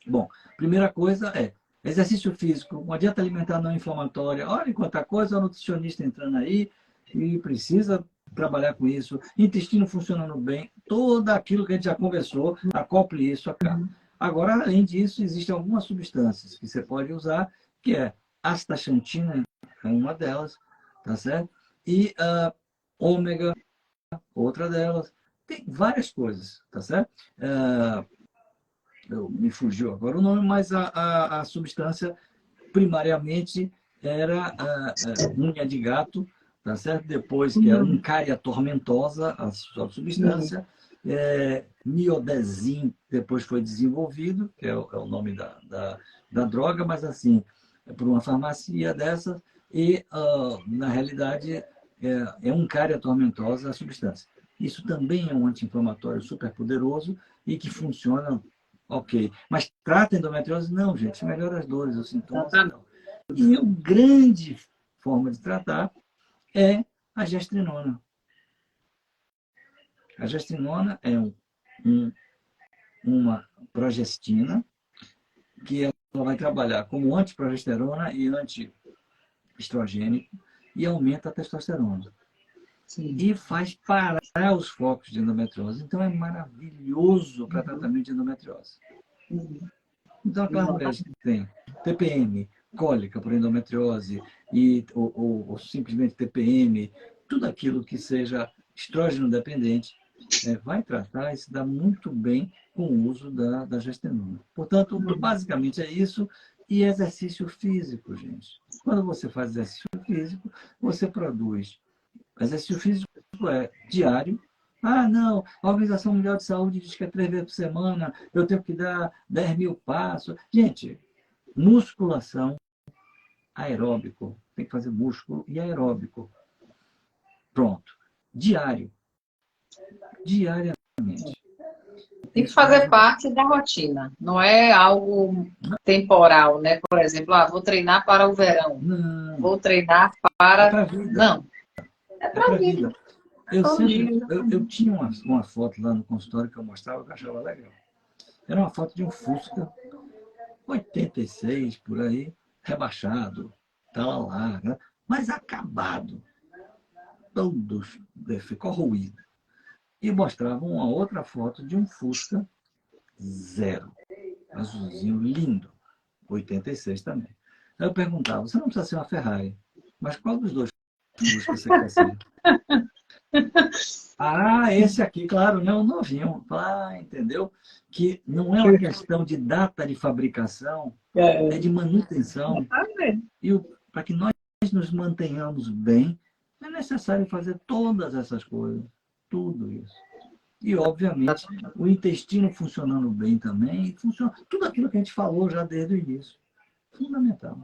Speaker 2: Bom, primeira coisa é exercício físico, uma dieta alimentar não inflamatória. Olha quanta coisa, o nutricionista entrando aí e precisa trabalhar com isso. Intestino funcionando bem, tudo aquilo que a gente já conversou, acople isso acá. Agora, além disso, existem algumas substâncias que você pode usar, que é astaxantina, é uma delas, tá certo? E ômega, outra delas. Tem várias coisas, tá certo? Me fugiu agora o nome, mas a substância primariamente era unha de gato, tá certo? Depois que era uncária tormentosa, a substância, miodezin, depois foi desenvolvido, que é o nome da droga, mas assim, por uma farmácia dessas, e na realidade é uncária tormentosa a substância. Isso também é um anti-inflamatório super poderoso e que funciona ok. Mas trata endometriose? Não, gente. Melhora as dores, os sintomas. Não. E a grande forma de tratar é a gestrinona. A gestrinona é uma progestina que ela vai trabalhar como antiprogesterona e antiestrogênico e aumenta a testosterona. Sim. E faz parar os focos de endometriose. Então, é maravilhoso para tratamento de endometriose. Então, aquela mulher que tem TPM, cólica por endometriose, ou simplesmente TPM, tudo aquilo que seja estrógeno dependente, vai tratar e se dá muito bem com o uso da gestrinona. Portanto, basicamente é isso. E exercício físico, gente. Quando você faz exercício físico, você produz. Exercício físico é diário. Ah, não, a Organização Mundial de Saúde diz que é 3 vezes por semana, eu tenho que dar 10.000 passos. Gente, musculação aeróbico. Tem que fazer músculo e aeróbico. Pronto. Diário. Diariamente.
Speaker 3: Tem que fazer parte da rotina. Não é algo temporal, né? Por exemplo, vou treinar para o verão.
Speaker 2: Não.
Speaker 3: Vou treinar para...
Speaker 2: É para a vida.
Speaker 3: Não. É para a vida.
Speaker 2: Eu tinha uma foto lá no consultório que eu mostrava que eu achava legal. Era uma foto de um Fusca 86, por aí, rebaixado, tal lá, né? Mas acabado. Todo corroído. E mostrava uma outra foto de um Fusca 0. Azulzinho lindo. 86 também. Aí eu perguntava, você não precisa ser uma Ferrari, mas qual dos dois Fusca você quer ser? Esse aqui, claro, não, novinho. Entendeu? Que não é uma questão de data de fabricação, é de manutenção. E para que nós nos mantenhamos bem, é necessário fazer todas essas coisas. Tudo isso. E, obviamente, o intestino funcionando bem também, funciona tudo aquilo que a gente falou já desde o início. Fundamental.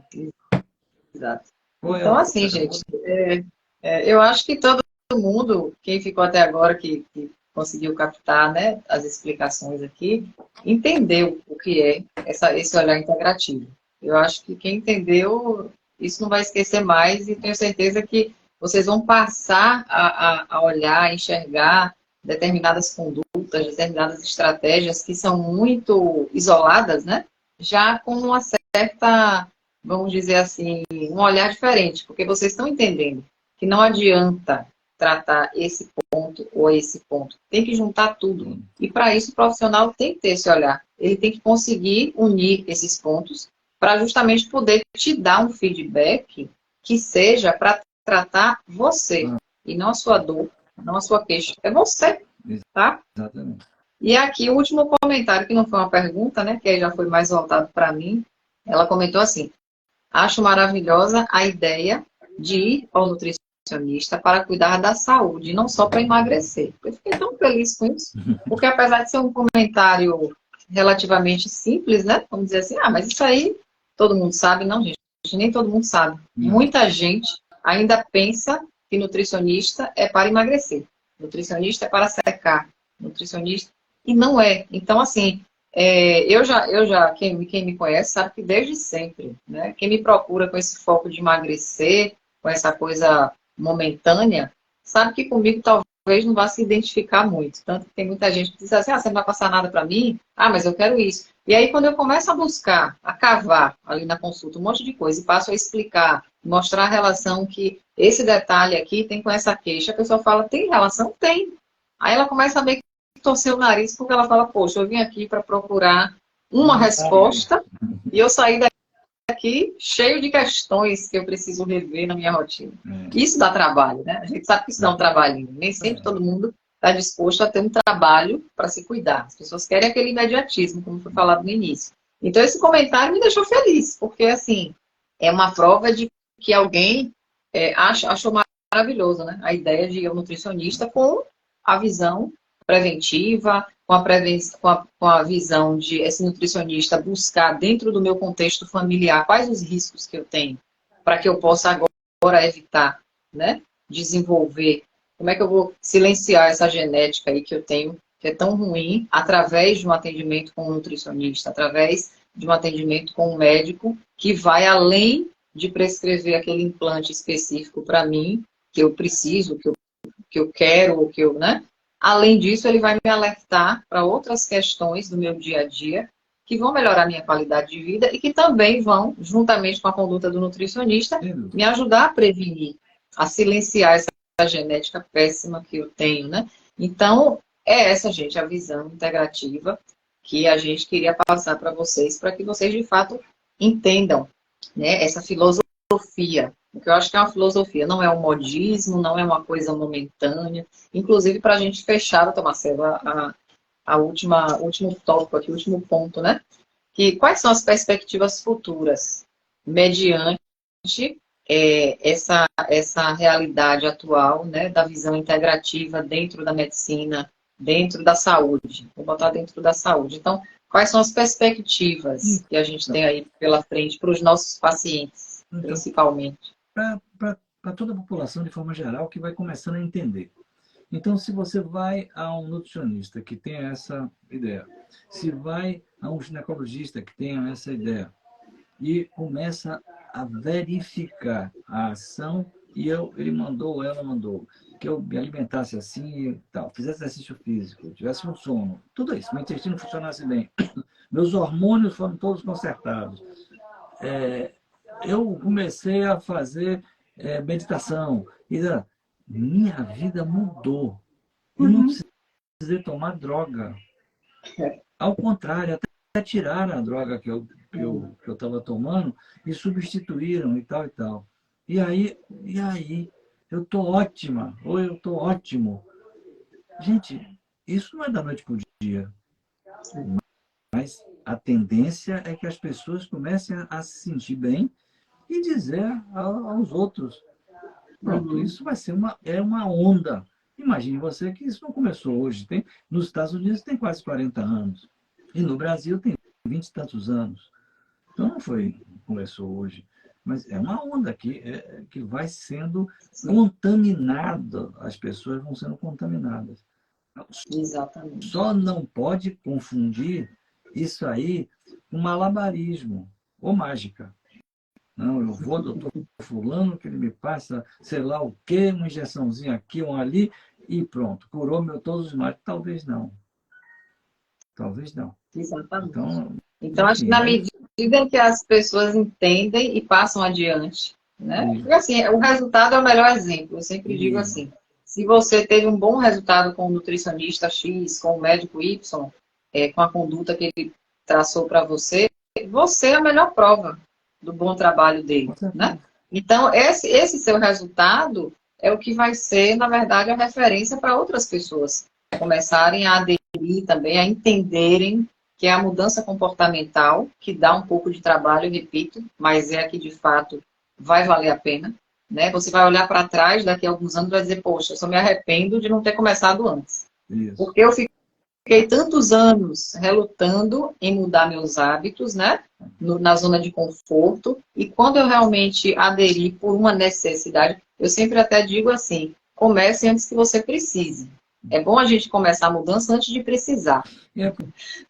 Speaker 3: Exato. Então, assim, gente, eu acho que todo mundo, quem ficou até agora, que conseguiu captar, né, as explicações aqui, entendeu o que é esse olhar integrativo. Eu acho que quem entendeu, isso não vai esquecer mais e tenho certeza que vocês vão passar a olhar, a enxergar determinadas condutas, determinadas estratégias que são muito isoladas, né? Já com uma certa, vamos dizer assim, um olhar diferente, porque vocês estão entendendo que não adianta tratar esse ponto ou esse ponto. Tem que juntar tudo. E para isso o profissional tem que ter esse olhar. Ele tem que conseguir unir esses pontos para justamente poder te dar um feedback que seja para tratar você e não a sua dor, não a sua queixa. É você, tá?
Speaker 2: Exatamente.
Speaker 3: E aqui o último comentário, que não foi uma pergunta, né? Que aí já foi mais voltado para mim. Ela comentou assim: acho maravilhosa a ideia de ir ao nutricionista para cuidar da saúde, não só para emagrecer. Eu fiquei tão feliz com isso, porque apesar de ser um comentário relativamente simples, né? Vamos dizer assim, mas isso aí todo mundo sabe. Não, gente, nem todo mundo sabe. Muita gente ainda pensa que nutricionista é para emagrecer, nutricionista é para secar, nutricionista, e não é. Então, assim, quem me conhece sabe que desde sempre, né? Quem me procura com esse foco de emagrecer, com essa coisa momentânea, sabe que comigo talvez não vá se identificar muito. Tanto que tem muita gente que diz assim, você não vai passar nada para mim? Mas eu quero isso. E aí, quando eu começo a buscar, a cavar ali na consulta um monte de coisa e passo a explicar, mostrar a relação que esse detalhe aqui tem com essa queixa, a pessoa fala, tem relação? Tem. Aí ela começa a meio que torcer o nariz, porque ela fala, poxa, eu vim aqui para procurar uma resposta e eu saí daqui cheio de questões que eu preciso rever na minha rotina. Isso dá trabalho, né? A gente sabe que isso dá um trabalhinho. Nem sempre todo mundo está disposto a ter um trabalho para se cuidar. As pessoas querem aquele imediatismo, como foi falado no início. Então, esse comentário me deixou feliz, porque, assim, é uma prova de que alguém achou maravilhoso, né? A ideia de ir ao nutricionista com a visão preventiva, com a visão de esse nutricionista buscar dentro do meu contexto familiar quais os riscos que eu tenho para que eu possa agora evitar, né? Desenvolver. Como é que eu vou silenciar essa genética aí que eu tenho, que é tão ruim, através de um atendimento com um nutricionista, através de um atendimento com um médico que vai além de prescrever aquele implante específico para mim, que eu preciso, que eu quero, ou que eu, né? Além disso, ele vai me alertar para outras questões do meu dia a dia que vão melhorar a minha qualidade de vida e que também vão, juntamente com a conduta do nutricionista, me ajudar a prevenir, a silenciar essa genética péssima que eu tenho, né? Então, é essa, gente, a visão integrativa que a gente queria passar para vocês que vocês, de fato, entendam, né, essa filosofia. Porque eu acho que é uma filosofia, não é um modismo, não é uma coisa momentânea. Inclusive, para a gente fechar, Marcelo, o último tópico aqui, o último ponto, né? Que quais são as perspectivas futuras mediante essa realidade atual, né, da visão integrativa dentro da medicina, dentro da saúde? Vou botar dentro da saúde. Então, quais são as perspectivas que a gente tem aí pela frente para os nossos pacientes, principalmente?
Speaker 2: Para toda a população, de forma geral, que vai começando a entender. Então, se você vai a um nutricionista que tenha essa ideia, se vai a um ginecologista que tenha essa ideia, e começa a verificar a ação, e ele mandou ou ela mandou, que eu me alimentasse assim e tal, fizesse exercício físico, tivesse um sono, tudo isso, meu intestino funcionasse bem, meus hormônios foram todos consertados. Eu comecei a fazer meditação, e minha vida mudou. Eu não precisei tomar droga. Ao contrário, até tiraram a droga que eu estava tomando e substituíram e tal e tal. E aí eu estou ótima, ou eu estou ótimo. Gente, isso não é da noite para o dia. Mas a tendência é que as pessoas comecem a se sentir bem e dizer aos outros. Pronto, isso vai ser uma onda. Imagine você que isso não começou hoje. Nos Estados Unidos tem quase 40 anos. E no Brasil tem 20 e tantos anos. Então não começou hoje. Mas é uma onda que vai sendo contaminada. As pessoas vão sendo contaminadas.
Speaker 3: Exatamente.
Speaker 2: Só não pode confundir isso aí com malabarismo ou mágica. Não, eu vou, doutor fulano, que ele me passa, sei lá o quê, uma injeçãozinha aqui, uma ali, e pronto, curou todos os males. Talvez não. Talvez não.
Speaker 3: Exatamente. Então acho que na medida que as pessoas entendem e passam adiante, né? Porque assim, o resultado é o melhor exemplo. Eu sempre digo assim, se você teve um bom resultado com o nutricionista X, com o médico Y, com a conduta que ele traçou para você, você é a melhor prova do bom trabalho dele, né? Então, esse seu resultado é o que vai ser, na verdade, a referência para outras pessoas começarem a aderir também, a entenderem que é a mudança comportamental, que dá um pouco de trabalho, repito, mas é que de fato vai valer a pena. Né? Você vai olhar para trás daqui a alguns anos e vai dizer, poxa, eu só me arrependo de não ter começado antes.
Speaker 2: Isso.
Speaker 3: Porque eu fiquei tantos anos relutando em mudar meus hábitos, né? Na zona de conforto, e quando eu realmente aderi por uma necessidade, eu sempre até digo assim, comece antes que você precise. É bom a gente começar a mudança antes de precisar.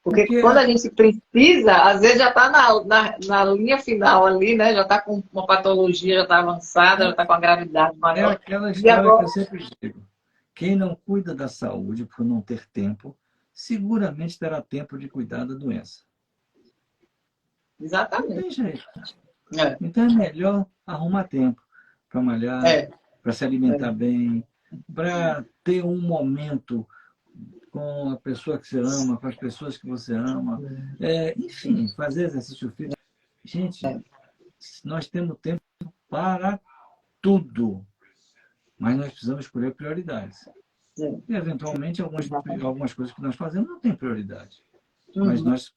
Speaker 3: Porque quando a gente precisa, às vezes já está na linha final ali, né? Já está com uma patologia, já está avançada, já está com a gravidade maior.
Speaker 2: É aquela história agora... que eu sempre digo. Quem não cuida da saúde por não ter tempo, seguramente terá tempo de cuidar da doença.
Speaker 3: Exatamente.
Speaker 2: Não tem jeito. Então é melhor arrumar tempo para malhar, para se alimentar bem, para ter um momento com a pessoa que você ama, com as pessoas que você ama. Enfim, fazer exercício físico. Gente, nós temos tempo para tudo, mas nós precisamos escolher prioridades. E, eventualmente, algumas coisas que nós fazemos não têm prioridade. Mas nós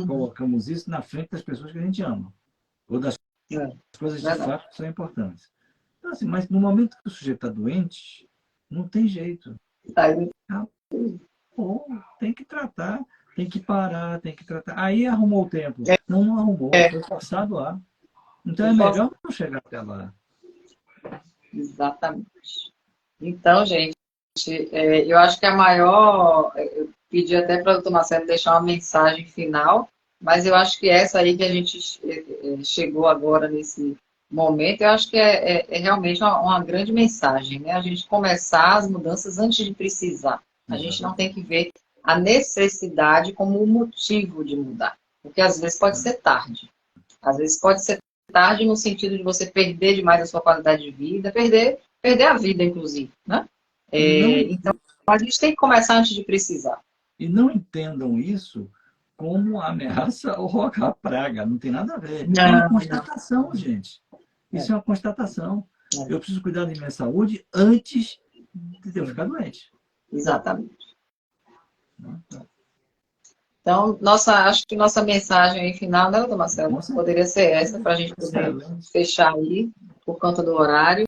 Speaker 2: colocamos isso na frente das pessoas que a gente ama. Ou das coisas de fato que são importantes. Então, assim, mas no momento que o sujeito está doente, não tem jeito. Tem que tratar, tem que parar, tem que tratar. Aí arrumou o tempo. Não arrumou, foi forçado lá. Então é melhor não chegar até lá.
Speaker 3: Exatamente. Então, gente, eu acho que a maior... Eu pedi até para o doutor Marcelo deixar uma mensagem final, mas eu acho que essa aí que a gente chegou agora nesse momento, eu acho que é realmente uma grande mensagem, né? A gente começar as mudanças antes de precisar. A gente não tem que ver a necessidade como um motivo de mudar, porque às vezes pode ser tarde. Às vezes pode ser tarde no sentido de você perder demais a sua qualidade de vida, perder a vida, inclusive, né? Então, a gente tem que começar antes de precisar.
Speaker 2: E não entendam isso como ameaça ou a praga. Não tem nada a ver. É uma constatação, gente. Isso é uma constatação. Eu preciso cuidar da minha saúde antes de eu ficar doente.
Speaker 3: Exatamente. Então, acho que nossa mensagem aí final, né, doutor Marcelo? Poderia ser essa, para a gente poder fechar aí, por conta do horário.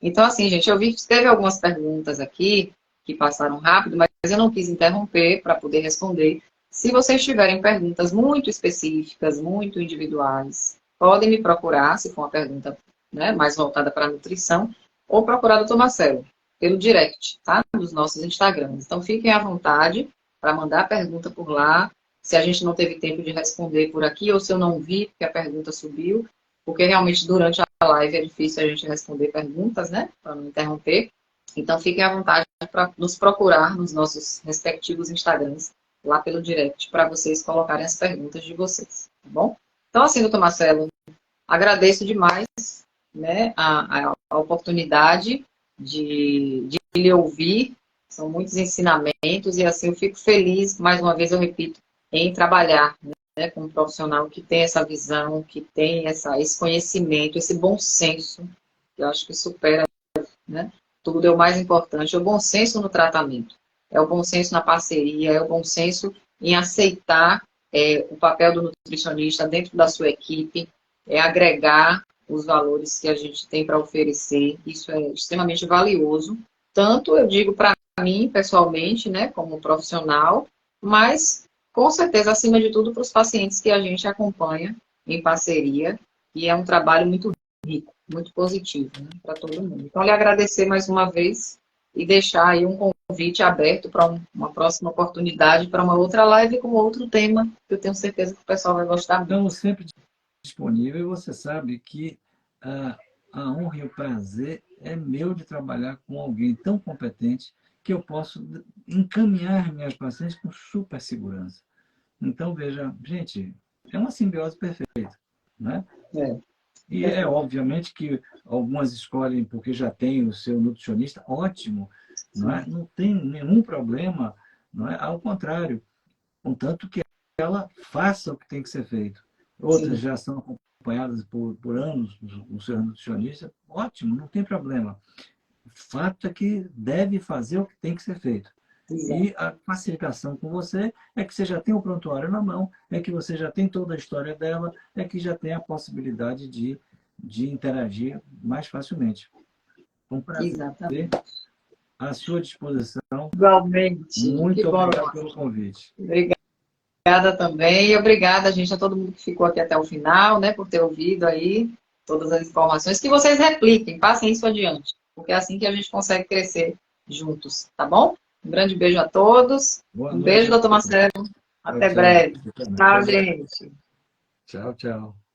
Speaker 3: Então, assim, gente, eu vi que teve algumas perguntas aqui, que passaram rápido, mas eu não quis interromper para poder responder. Se vocês tiverem perguntas muito específicas, muito individuais, podem me procurar, se for uma pergunta, né, mais voltada para a nutrição, ou procurar o doutor Marcelo, pelo direct, tá? Dos nossos Instagrams. Então, fiquem à vontade para mandar a pergunta por lá. Se a gente não teve tempo de responder por aqui, ou se eu não vi, porque a pergunta subiu, porque realmente durante a live é difícil a gente responder perguntas, né? Para não interromper. Então, fiquem à vontade para nos procurar nos nossos respectivos Instagrams, lá pelo direct, para vocês colocarem as perguntas de vocês, tá bom? Então, assim, doutor Marcelo, agradeço demais, né, a oportunidade de lhe ouvir. São muitos ensinamentos e, assim, eu fico feliz, mais uma vez eu repito, em trabalhar, né, com um profissional que tem essa visão, que tem esse conhecimento, esse bom senso, que eu acho que supera, né, tudo. É o mais importante, é o bom senso no tratamento, é o bom senso na parceria, é o bom senso em aceitar o papel do nutricionista dentro da sua equipe, é agregar os valores que a gente tem para oferecer. Isso é extremamente valioso, tanto, eu digo, para mim, pessoalmente, né, como profissional, mas, com certeza, acima de tudo, para os pacientes que a gente acompanha em parceria, e é um trabalho muito rico, muito positivo, né, para todo mundo. Então, lhe agradecer mais uma vez e deixar aí um convite aberto para uma próxima oportunidade, para uma outra live com outro tema, que eu tenho certeza que o pessoal vai gostar muito.
Speaker 2: Estamos sempre disponíveis, e você sabe que a honra e o prazer é meu de trabalhar com alguém tão competente que eu posso encaminhar minhas pacientes com super segurança. Então, veja, gente, é uma simbiose perfeita, né? E obviamente que algumas escolhem porque já tem o seu nutricionista, ótimo, não é? Não tem nenhum problema, não é? Ao contrário, contanto que ela faça o que tem que ser feito. Outras já são acompanhadas por anos do seu nutricionista, ótimo, não tem problema. O fato é que deve fazer o que tem que ser feito. E a facilitação com você é que você já tem o prontuário na mão, é que você já tem toda a história dela, é que já tem a possibilidade de interagir mais facilmente. Um prazer.
Speaker 3: Exatamente.
Speaker 2: À sua disposição.
Speaker 3: Igualmente.
Speaker 2: Muito obrigado pelo convite.
Speaker 3: Obrigada também. E obrigada, gente, a todo mundo que ficou aqui até o final, né, por ter ouvido aí todas as informações. Que vocês repliquem, passem isso adiante, porque é assim que a gente consegue crescer juntos, tá bom? Um grande beijo a todos. Beijo, doutor Marcelo. Até breve. Tchau, gente.
Speaker 2: Tchau, tchau.